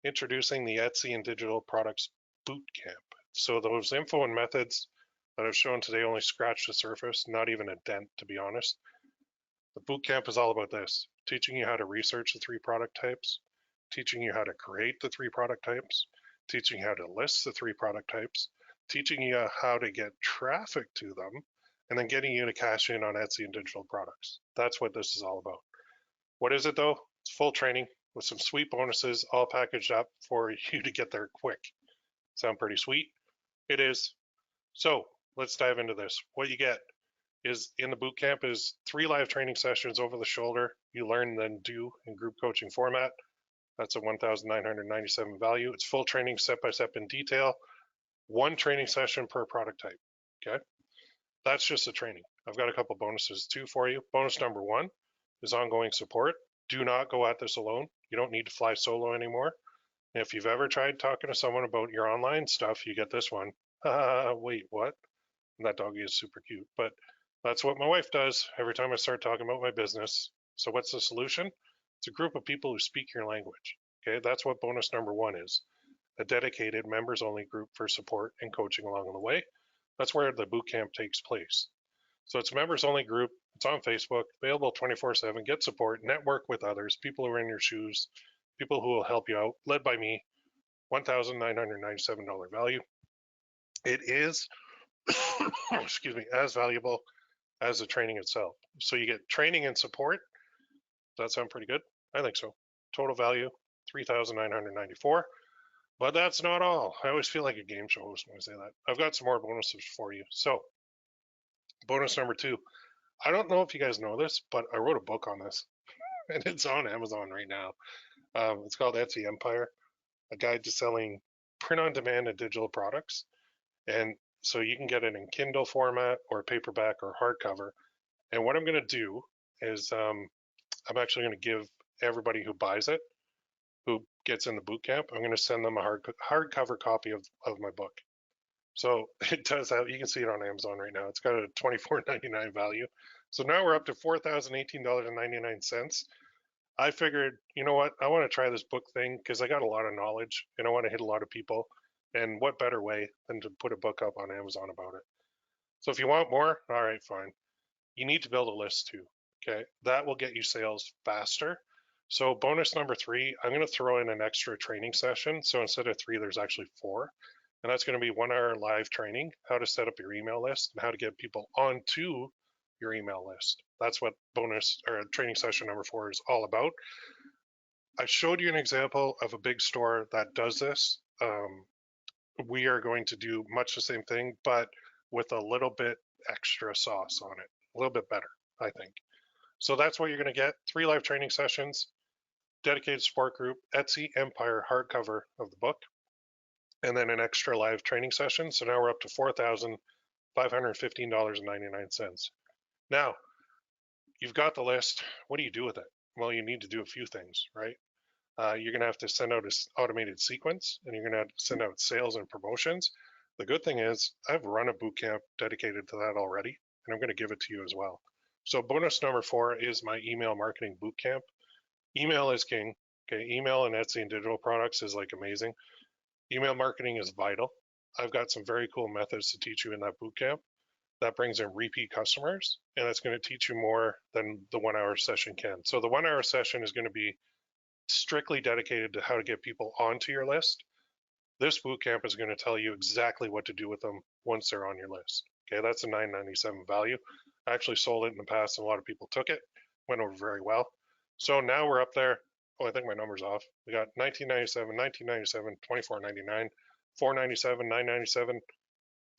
Introducing the Etsy and Digital Products Bootcamp. So those info and methods that I've shown today only scratch the surface, not even a dent, to be honest. The bootcamp is all about this, teaching you how to research the 3 product types, teaching you how to create the 3 product types, teaching you how to list the 3 product types, teaching you how to get traffic to them, and then getting you to cash in on Etsy and digital products. That's what this is all about. What is it though? It's full training with some sweet bonuses all packaged up for you to get there quick. Sound pretty sweet? It is. So let's dive into this. What you get is in the boot camp is 3 live training sessions over the shoulder. You learn, then do in group coaching format. That's a 1,997 value. It's full training, step-by-step in detail. 1 training session per product type. Okay. That's just the training. I've got a couple bonuses too for you. Bonus number 1 is ongoing support. Do not go at this alone. You don't need to fly solo anymore. If you've ever tried talking to someone about your online stuff, you get this one. Wait, what? And that doggy is super cute, but that's what my wife does every time I start talking about my business. So what's the solution? It's a group of people who speak your language. Okay, that's what bonus number 1 is. A dedicated members only group for support and coaching along the way. That's where the boot camp takes place. So it's a members only group. It's on Facebook, available 24/7. Get support, network with others, people who are in your shoes, people who will help you out, led by me. $1,997 value. It is, excuse me, as valuable as the training itself. So you get training and support. Does that sound pretty good? I think so. Total value, $3,994. But that's not all. I always feel like a game show host when I say that. I've got some more bonuses for you. So bonus number 2. I don't know if you guys know this, but I wrote a book on this, and it's on Amazon right now. It's called Etsy Empire, a guide to selling print-on-demand and digital products. And so you can get it in Kindle format or paperback or hardcover. And what I'm going to do is I'm actually going to give everybody who buys it, who gets in the boot camp, I'm going to send them a hardcover copy of my book. So it does have, you can see it on Amazon right now. It's got a $24.99 value. So now we're up to $4,018.99. I figured, you know what, I want to try this book thing because I got a lot of knowledge and I want to hit a lot of people. And what better way than to put a book up on Amazon about it? So if you want more, all right, fine. You need to build a list too. Okay, that will get you sales faster. So bonus number 3, I'm going to throw in an extra training session. So instead of 3, there's actually 4. And that's going to be 1-hour live training, how to set up your email list and how to get people onto your email list. That's what bonus or training session number 4 is all about. I showed you an example of a big store that does this. We are going to do much the same thing, but with a little bit extra sauce on it, a little bit better, I think. So that's what you're going to get. 3 live training sessions, dedicated support group, Etsy Empire hardcover of the book, and then an extra live training session. So now we're up to $4,515.99. Now, you've got the list. What do you do with it? Well, you need to do a few things, right? You're going to have to send out an automated sequence, and you're going to have to send out sales and promotions. The good thing is I've run a boot camp dedicated to that already, and I'm going to give it to you as well. So bonus number 4 is my email marketing boot camp. Email is king. Okay, email and Etsy and digital products is like amazing. Email marketing is vital. I've got some very cool methods to teach you in that boot camp. That brings in repeat customers, and it's going to teach you more than the 1-hour session can. So the 1-hour session is going to be strictly dedicated to how to get people onto your list. This bootcamp is going to tell you exactly what to do with them once they're on your list. Okay, that's a $997 value. I actually sold it in the past, and a lot of people took it. Went over very well. So now we're up there. Oh, I think my number's off. We got $19.97, $19.97, $24.99, $4.97, $9.97.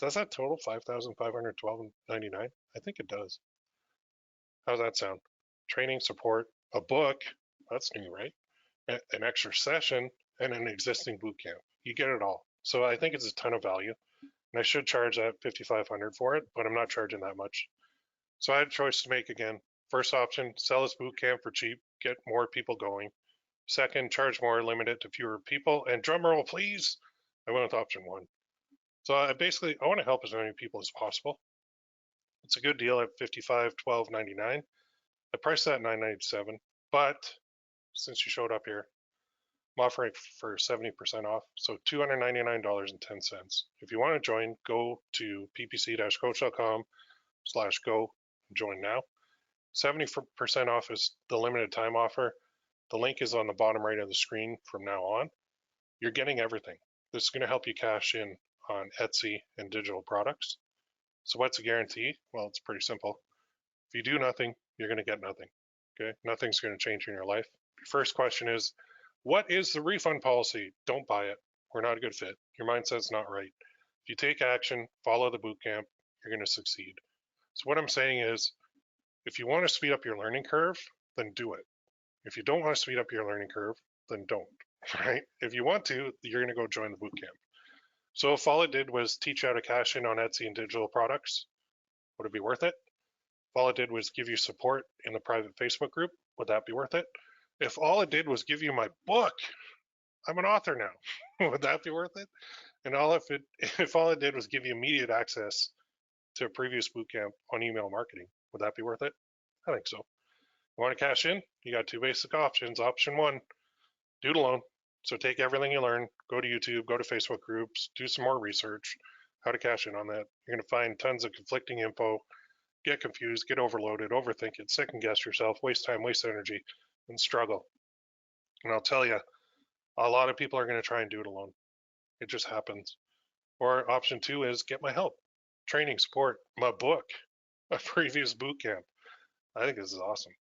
Does that total $5,512.99? I think it does. How's that sound? Training, support, a book. That's new, right? An extra session, and an existing boot camp. You get it all. So I think it's a ton of value. And I should charge that $5,500 for it, but I'm not charging that much. So I had a choice to make again. First option, sell this boot camp for cheap, get more people going. Second, charge more, limit it to fewer people. And drum roll, please, I went with option one. So I want to help as many people as possible. It's a good deal at $55, $12.99. I priced that at $9.97, but since you showed up here, I'm offering for 70% off, so $299.10. If you want to join, go to ppc-coach.com/go, join now. 70% off is the limited time offer. The link is on the bottom right of the screen from now on. You're getting everything. This is going to help you cash in on Etsy and digital products. So what's a guarantee? Well, it's pretty simple. If you do nothing, you're going to get nothing. Okay? Nothing's going to change in your life. Your first question is, what is the refund policy? Don't buy it. We're not a good fit. Your mindset's not right. If you take action, follow the boot camp, you're going to succeed. So what I'm saying is, if you want to speed up your learning curve, then do it. If you don't want to speed up your learning curve, then don't, right? If you want to, you're going to go join the boot camp. So if all it did was teach you how to cash in on Etsy and digital products, would it be worth it? If all it did was give you support in the private Facebook group, would that be worth it? If all it did was give you my book, I'm an author now, would that be worth it? And if all it did was give you immediate access to a previous bootcamp on email marketing, would that be worth it? I think so. You want to cash in? You got two basic options. Option one, do it alone. So take everything you learn, go to YouTube, go to Facebook groups, do some more research, how to cash in on that. You're going to find tons of conflicting info, get confused, get overloaded, overthink it, second guess yourself, waste time, waste energy, and struggle. And I'll tell you, a lot of people are going to try and do it alone. It just happens. Or option two is get my help, training, support, my book, a previous boot camp. I think this is awesome.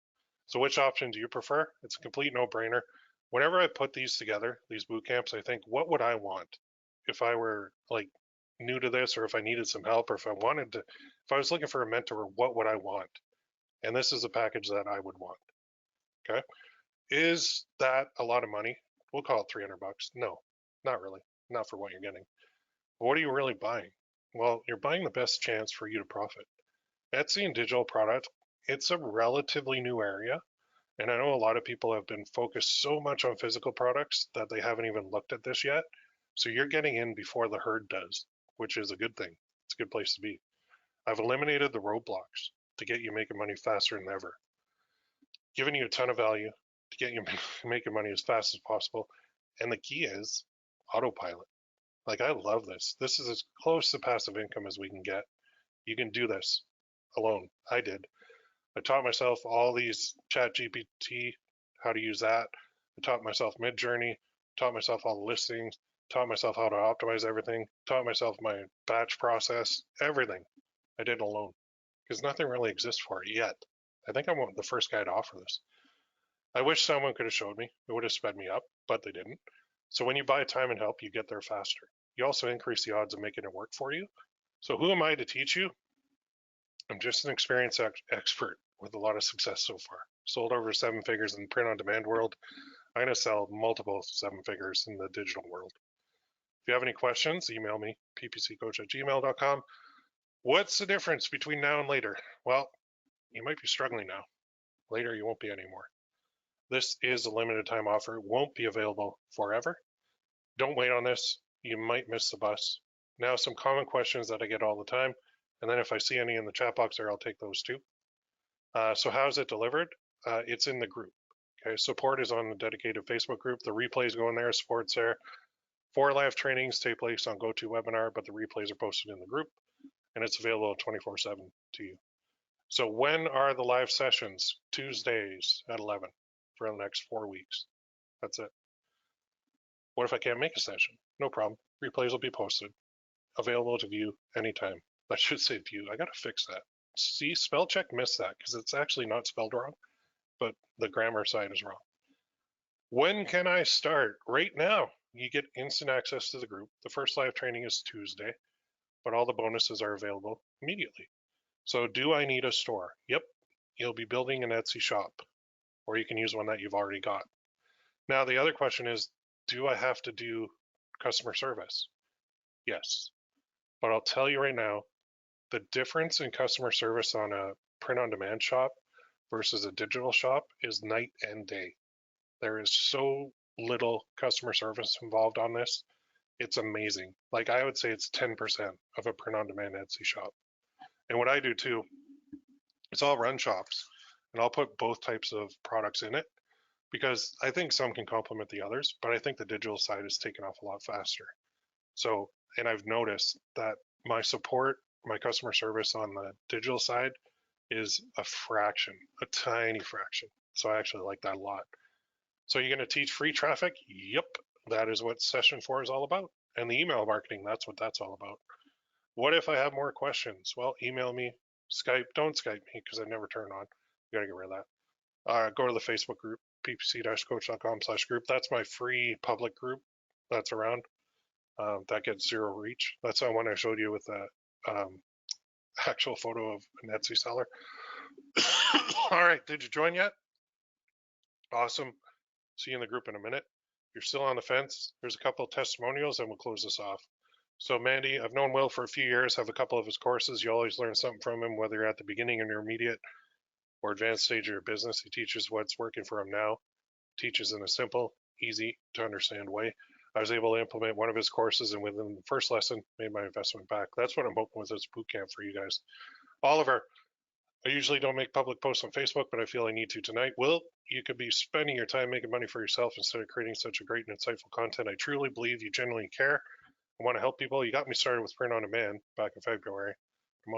So which option do you prefer? It's a complete no-brainer. Whenever I put these together, these boot camps, I think, what would I want if I were like new to this, or if I needed some help, or if I was looking for a mentor, what would I want? And this is a package that I would want. Okay. Is that a lot of money? We'll call it 300 bucks. No, not really. Not for what you're getting. But what are you really buying? Well, you're buying the best chance for you to profit. Etsy and digital product, it's a relatively new area. And I know a lot of people have been focused so much on physical products that they haven't even looked at this yet. So you're getting in before the herd does, which is a good thing. It's a good place to be. I've eliminated the roadblocks to get you making money faster than ever, giving you a ton of value to get you making money as fast as possible. And the key is autopilot. Like, I love this. This is as close to passive income as we can get. You can do this alone. I did. I taught myself all these chat GPT, how to use that. I taught myself Midjourney, taught myself all the listings, taught myself how to optimize everything, taught myself my batch process, everything. I did alone because nothing really exists for it yet. I think I'm the first guy to offer this. I wish someone could have showed me. It would have sped me up, but they didn't. So when you buy time and help, you get there faster. You also increase the odds of making it work for you. So who am I to teach you? I'm just an experienced expert with a lot of success so far. Sold over 7 figures in the print on demand world. I'm going to sell multiple 7 figures in the digital world. If you have any questions, email me, ppccoach@gmail.com. What's the difference between now and later? Well, you might be struggling now. Later, you won't be anymore. This is a limited time offer. It won't be available forever. Don't wait on this. You might miss the bus. Now, some common questions that I get all the time. And then if I see any in the chat box there, I'll take those too. So how is it delivered? It's in the group. Okay, support is on the dedicated Facebook group. The replays go in there, support's there. 4 live trainings take place on GoToWebinar, but the replays are posted in the group, and it's available 24/7 to you. So when are the live sessions? Tuesdays at 11 for the next 4 weeks. That's it. What if I can't make a session? No problem. Replays will be posted, available to view anytime. I should say view. I got to fix that. See, spell check missed that because it's actually not spelled wrong, but the grammar side is wrong. When can I start? Right now. You get instant access to the group. The first live training is Tuesday, but all the bonuses are available immediately. So do I need a store? Yep. You'll be building an Etsy shop, or you can use one that you've already got. Now, the other question is, do I have to do customer service? Yes. But I'll tell you right now, the difference in customer service on a print-on-demand shop versus a digital shop is night and day. There is so little customer service involved on this. It's amazing. Like I would say it's 10% of a print-on-demand Etsy shop. And what I do too is I'll run shops and I'll put both types of products in it because I think some can complement the others, but I think the digital side is taken off a lot faster. So, and I've noticed that my support, my customer service on the digital side is a fraction, a tiny fraction. So I actually like that a lot. So you're going to teach free traffic? Yep, that is what session 4 is all about. And the email marketing, that's what that's all about. What if I have more questions? Well, email me, Skype. Don't Skype me because I never turn on. You got to get rid of that. Go to the Facebook group, ppc-coach.com/group. That's my free public group that's around. That gets zero reach. That's the one I showed you with the actual photo of an Etsy seller. All right, did you join yet? Awesome. See you in the group in a minute. If you're still on the fence, there's a couple of testimonials and we'll close this off. So Mandy, I've known Will for a few years, have a couple of his courses. You always learn something from him, whether you're at the beginning, intermediate, or advanced stage of your business. He teaches what's working for him now, teaches in a simple, easy to understand way. I was able to implement one of his courses and within the first lesson, made my investment back. That's what I'm hoping with this boot camp for you guys. Oliver, I usually don't make public posts on Facebook, but I feel I need to tonight. Will, you could be spending your time making money for yourself instead of creating such a great and insightful content. I truly believe you genuinely care and want to help people. You got me started with print on demand back in February. I'm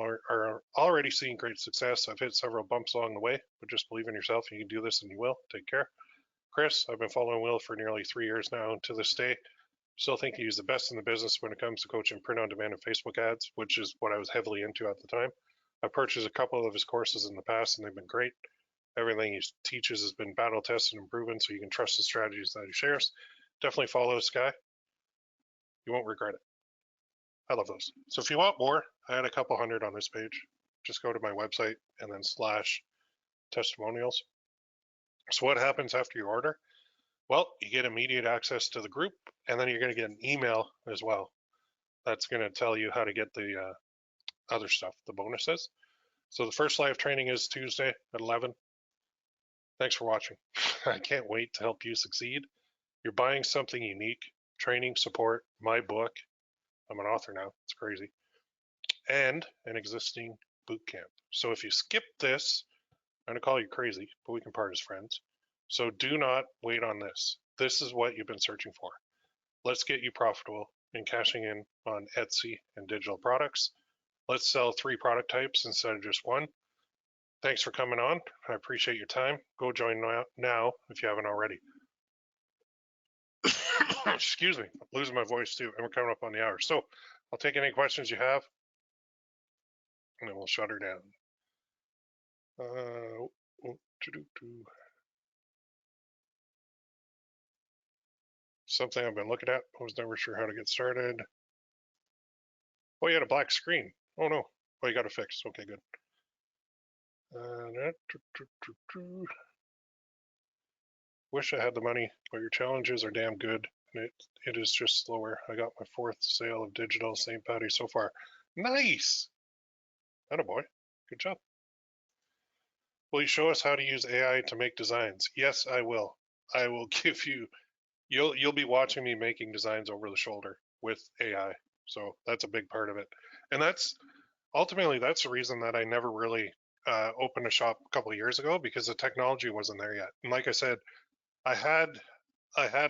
already seeing great success. I've hit several bumps along the way, but just believe in yourself. You can do this and you will. Take care. Chris, I've been following Will for nearly 3 years now, and to this day, still think he's the best in the business when it comes to coaching print on demand and Facebook ads, which is what I was heavily into at the time. I purchased a couple of his courses in the past and they've been great. Everything he teaches has been battle tested and proven, so you can trust the strategies that he shares. Definitely follow this guy. You won't regret it. I love those. So if you want more, I had a couple hundred on this page. Just go to my website and then / testimonials. So what happens after you order? Well, you get immediate access to the group, and then you're going to get an email as well. That's going to tell you how to get the other stuff, the bonuses. So the first live training is Tuesday at 11. Thanks for watching. I can't wait to help you succeed. You're buying something unique, training, support, my book. I'm an author now. It's crazy. And an existing boot camp. So if you skip this, I'm going to call you crazy, but we can part as friends. So do not wait on this. This is what you've been searching for. Let's get you profitable and cashing in on Etsy and digital products. Let's sell 3 product types instead of just one. Thanks for coming on. I appreciate your time. Go join now if you haven't already. Excuse me, I'm losing my voice too, and we're coming up on the hour. So I'll take any questions you have, and then we'll shut her down. Something I've been looking at. I was never sure how to get started. Oh, you had a black screen. Oh no. Oh, you got it fixed. Okay, good. Wish I had the money, but your challenges are damn good, and it is just slower. I got my 4th sale of digital St. Patty so far. Nice. Attaboy. Good job. Will you show us how to use AI to make designs? Yes, I will. I will give you. You'll be watching me making designs over the shoulder with AI. So that's a big part of it, and that's ultimately that's the reason that I never really opened a shop a couple of years ago, because the technology wasn't there yet. And like I said, I had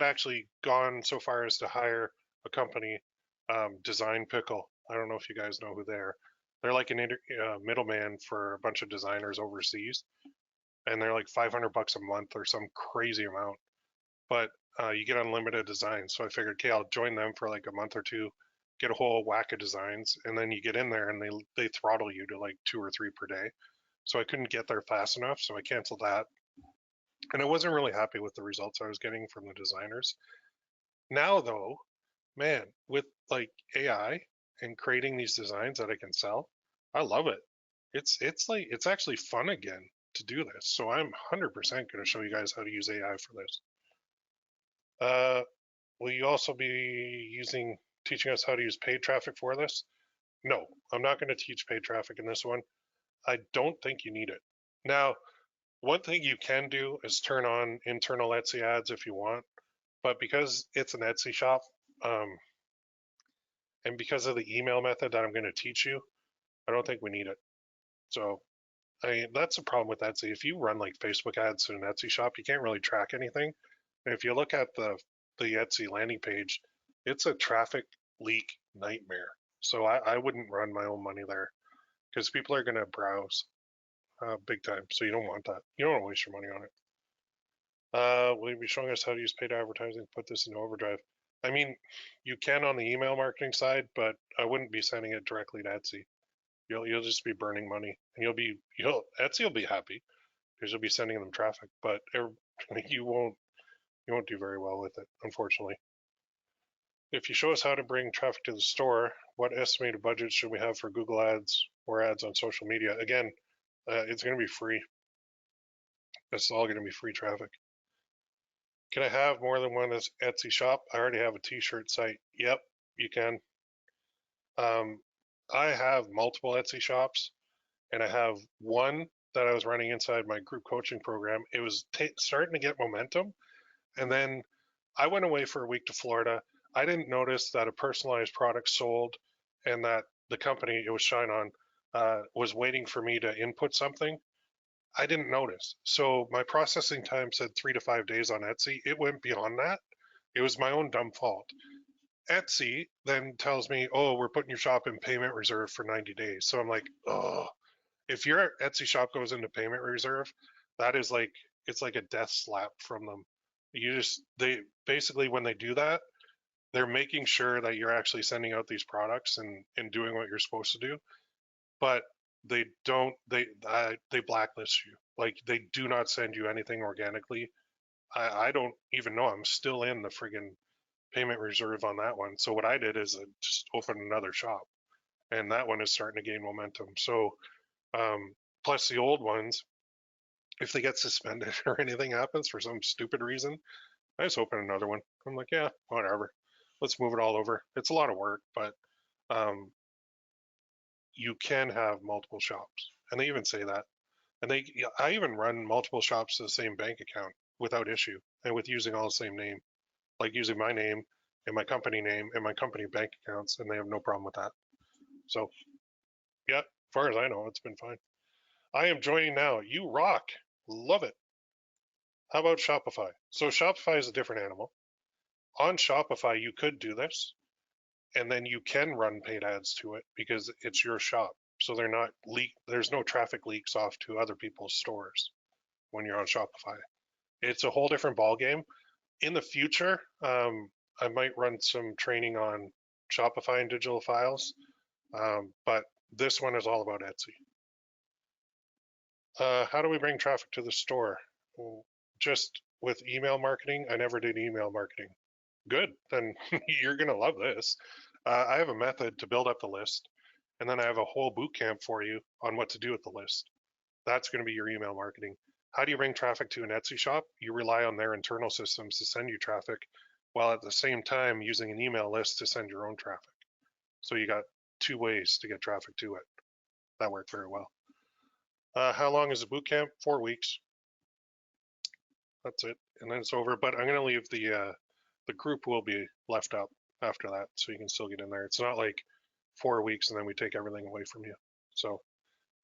actually gone so far as to hire a company, Design Pickle. I don't know if you guys know who they are. They're like an middleman for a bunch of designers overseas, and they're like $500 a month or some crazy amount. But you get unlimited designs. So I figured, okay, I'll join them for like a month or two, get a whole whack of designs, and then you get in there and they throttle you to like 2 or 3 per day. So I couldn't get there fast enough, so I canceled that. And I wasn't really happy with the results I was getting from the designers. Now though, man, with like AI and creating these designs that I can sell, I love it. It's actually fun again to do this. So I'm 100% going to show you guys how to use AI for this. Will you also be teaching us how to use paid traffic for this? No, I'm not going to teach paid traffic in this one. I don't think you need it. Now, one thing you can do is turn on internal Etsy ads if you want, but because it's an Etsy shop, And because of the email method that I'm going to teach you, I don't think we need it. So that's the problem with Etsy. If you run like Facebook ads in an Etsy shop, you can't really track anything. And if you look at the Etsy landing page, it's a traffic leak nightmare. So I wouldn't run my own money there because people are going to browse big time. So you don't want that. You don't want to waste your money on it. Will you be showing us how to use paid advertising? Put this into overdrive. I mean, you can on the email marketing side, but I wouldn't be sending it directly to Etsy. You'll just be burning money, and Etsy will be happy because you'll be sending them traffic, but you won't do very well with it, unfortunately. If you show us how to bring traffic to the store, what estimated budget should we have for Google Ads or ads on social media? Again, it's going to be free. It's all going to be free traffic. Can I have more than one Etsy shop? I already have a t-shirt site. Yep, you can. I have multiple Etsy shops, and I have one that I was running inside my group coaching program. It was starting to get momentum, and then I went away for a week to Florida. I didn't notice that a personalized product sold, and that the company it was Shine On was waiting for me to input something. I didn't notice. So my processing time said 3 to 5 days on Etsy. It went beyond that. It was my own dumb fault. Etsy then tells me, oh, we're putting your shop in payment reserve for 90 days. So I'm like, oh, if your Etsy shop goes into payment reserve, that is like, it's like a death slap from them. They basically, when they do that, they're making sure that you're actually sending out these products and doing what you're supposed to do. But they don't, they blacklist you. Like they do not send you anything organically. I don't even know. I'm still in the friggin' payment reserve on that one. So what I did is I just opened another shop, and that one is starting to gain momentum. So plus the old ones, if they get suspended or anything happens for some stupid reason, I just open another one. I'm like, yeah, whatever. Let's move it all over. It's a lot of work, but um, you can have multiple shops, and they even say that. And I even run multiple shops to the same bank account without issue, and with using all the same name, like using my name and my company name and my company bank accounts, and they have no problem with that. So, yeah, as far as I know, it's been fine. I am joining now. You rock. Love it. How about Shopify? So Shopify is a different animal. On Shopify, you could do this, and then you can run paid ads to it because it's your shop. So they're not there's no traffic leaks off to other people's stores when you're on Shopify. It's a whole different ballgame. In the future, I might run some training on Shopify and digital files, but this one is all about Etsy. How do we bring traffic to the store? Well, just with email marketing. I never did email marketing. Good, then you're going to love this. I have a method to build up the list, and then I have a whole boot camp for you on what to do with the list. That's going to be your email marketing. How do you bring traffic to an Etsy shop? You rely on their internal systems to send you traffic, while at the same time using an email list to send your own traffic. So you got two ways to get traffic to it. That worked very well. How long is the boot camp? 4 weeks. That's it, and then it's over. But I'm going to leave the group will be left up after that, so you can still get in there. It's not like 4 weeks and then we take everything away from you. So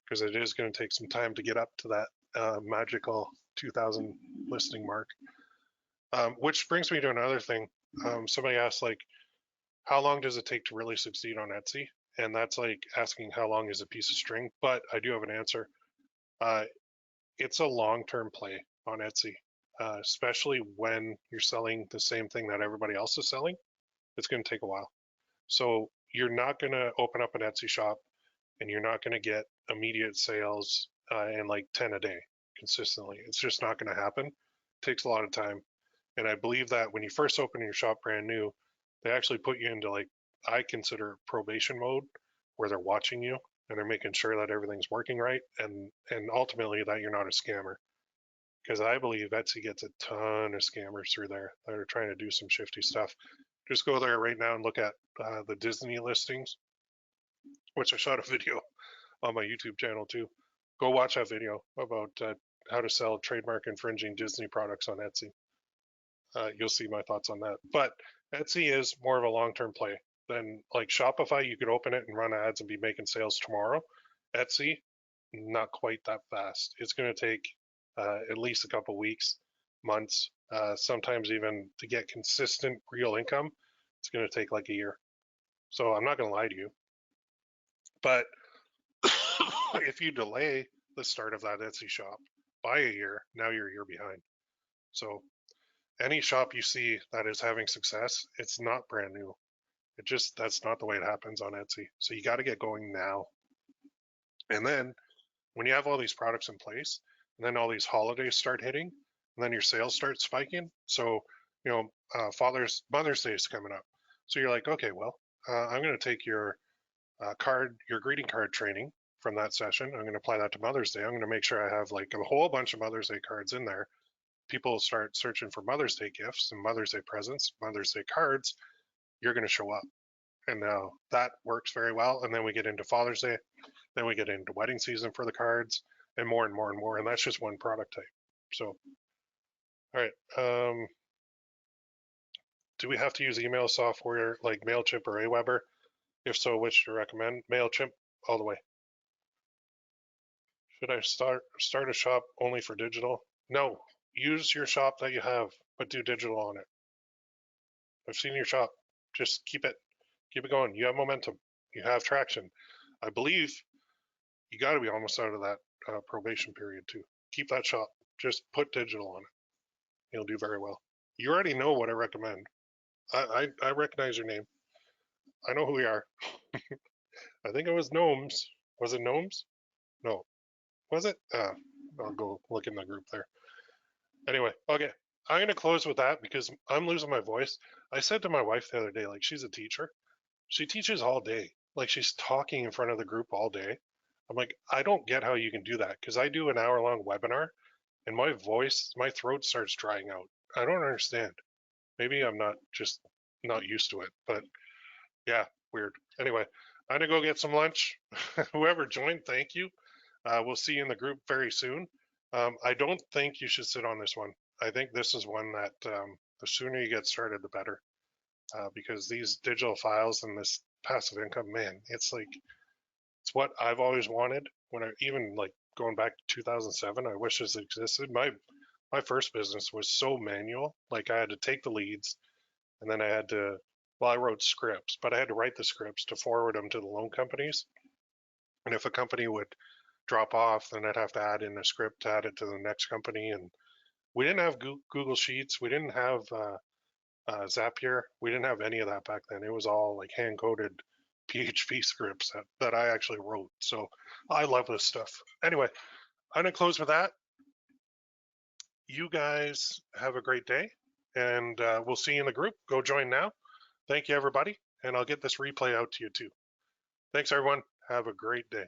because it is going to take some time to get up to that magical 2,000 listing mark. Which brings me to another thing. Somebody asked, like, how long does it take to really succeed on Etsy? And that's like asking how long is a piece of string, but I do have an answer. It's a long-term play on Etsy, especially when you're selling the same thing that everybody else is selling. It's going to take a while. So you're not going to open up an Etsy shop and you're not going to get immediate sales and like 10 a day consistently. It's just not going to happen. It takes a lot of time. And I believe that when you first open your shop brand new, they actually put you into, like, I consider probation mode, where they're watching you and they're making sure that everything's working right, and ultimately that you're not a scammer. Because I believe Etsy gets a ton of scammers through there that are trying to do some shifty stuff. Just go there right now and look at the Disney listings, which I shot a video on my YouTube channel too. Go watch that video about how to sell trademark infringing Disney products on Etsy. You'll see my thoughts on that. But Etsy is more of a long-term play. then like Shopify, you could open it and run ads and be making sales tomorrow. Etsy, not quite that fast. It's going to take at least a couple weeks, months, sometimes even to get consistent real income. It's going to take like a year. So I'm not going to lie to you. But if you delay the start of that Etsy shop by a year, now you're a year behind. So any shop you see that is having success, it's not brand new. That's not the way it happens on Etsy. So you got to get going now. And then when you have all these products in place, and then all these holidays start hitting, and then your sales start spiking. So, Mother's Day is coming up. So you're like, okay, well, I'm going to take your greeting card training from that session. I'm going to apply that to Mother's Day. I'm going to make sure I have like a whole bunch of Mother's Day cards in there. People start searching for Mother's Day gifts and Mother's Day presents, Mother's Day cards. You're going to show up. And now that works very well. And then we get into Father's Day. Then we get into wedding season for the cards and more and more and more. And that's just one product type. So, all right. Do we have to use email software like MailChimp or Aweber? If so, which do you recommend? MailChimp all the way. Should I start a shop only for digital? No, use your shop that you have, but do digital on it. I've seen your shop. Just keep it going. You have momentum. You have traction. I believe you got to be almost out of that probation period too. Keep that shop. Just put digital on it. You'll do very well. You already know what I recommend. I recognize your name. I know who we are. I think it was Gnomes. Was it Gnomes? No. Was it? I'll go look in the group there. Anyway, okay. I'm going to close with that because I'm losing my voice. I said to my wife the other day, like, she's a teacher. She teaches all day. Like, she's talking in front of the group all day. I'm like, I don't get how you can do that because I do an hour-long webinar and my throat starts drying out. I don't understand. Maybe I'm not used to it, but yeah, weird. Anyway, I'm going to go get some lunch. Whoever joined, thank you. We'll see you in the group very soon. I don't think you should sit on this one. I think this is one that the sooner you get started, the better. Because these digital files and this passive income, man, it's what I've always wanted. When I even like going back to 2007, I wish this existed. My first business was so manual. Like I had to take the leads, and then I wrote scripts, but I had to write the scripts to forward them to the loan companies. And if a company would drop off, then I'd have to add in a script to add it to the next company. And we didn't have Google Sheets. We didn't have Zapier. We didn't have any of that back then. It was all like hand-coded PHP scripts that I actually wrote. So I love this stuff. Anyway, I'm going to close with that. You guys have a great day, and we'll see you in the group. Go join now. Thank you, everybody, and I'll get this replay out to you too. Thanks, everyone. Have a great day.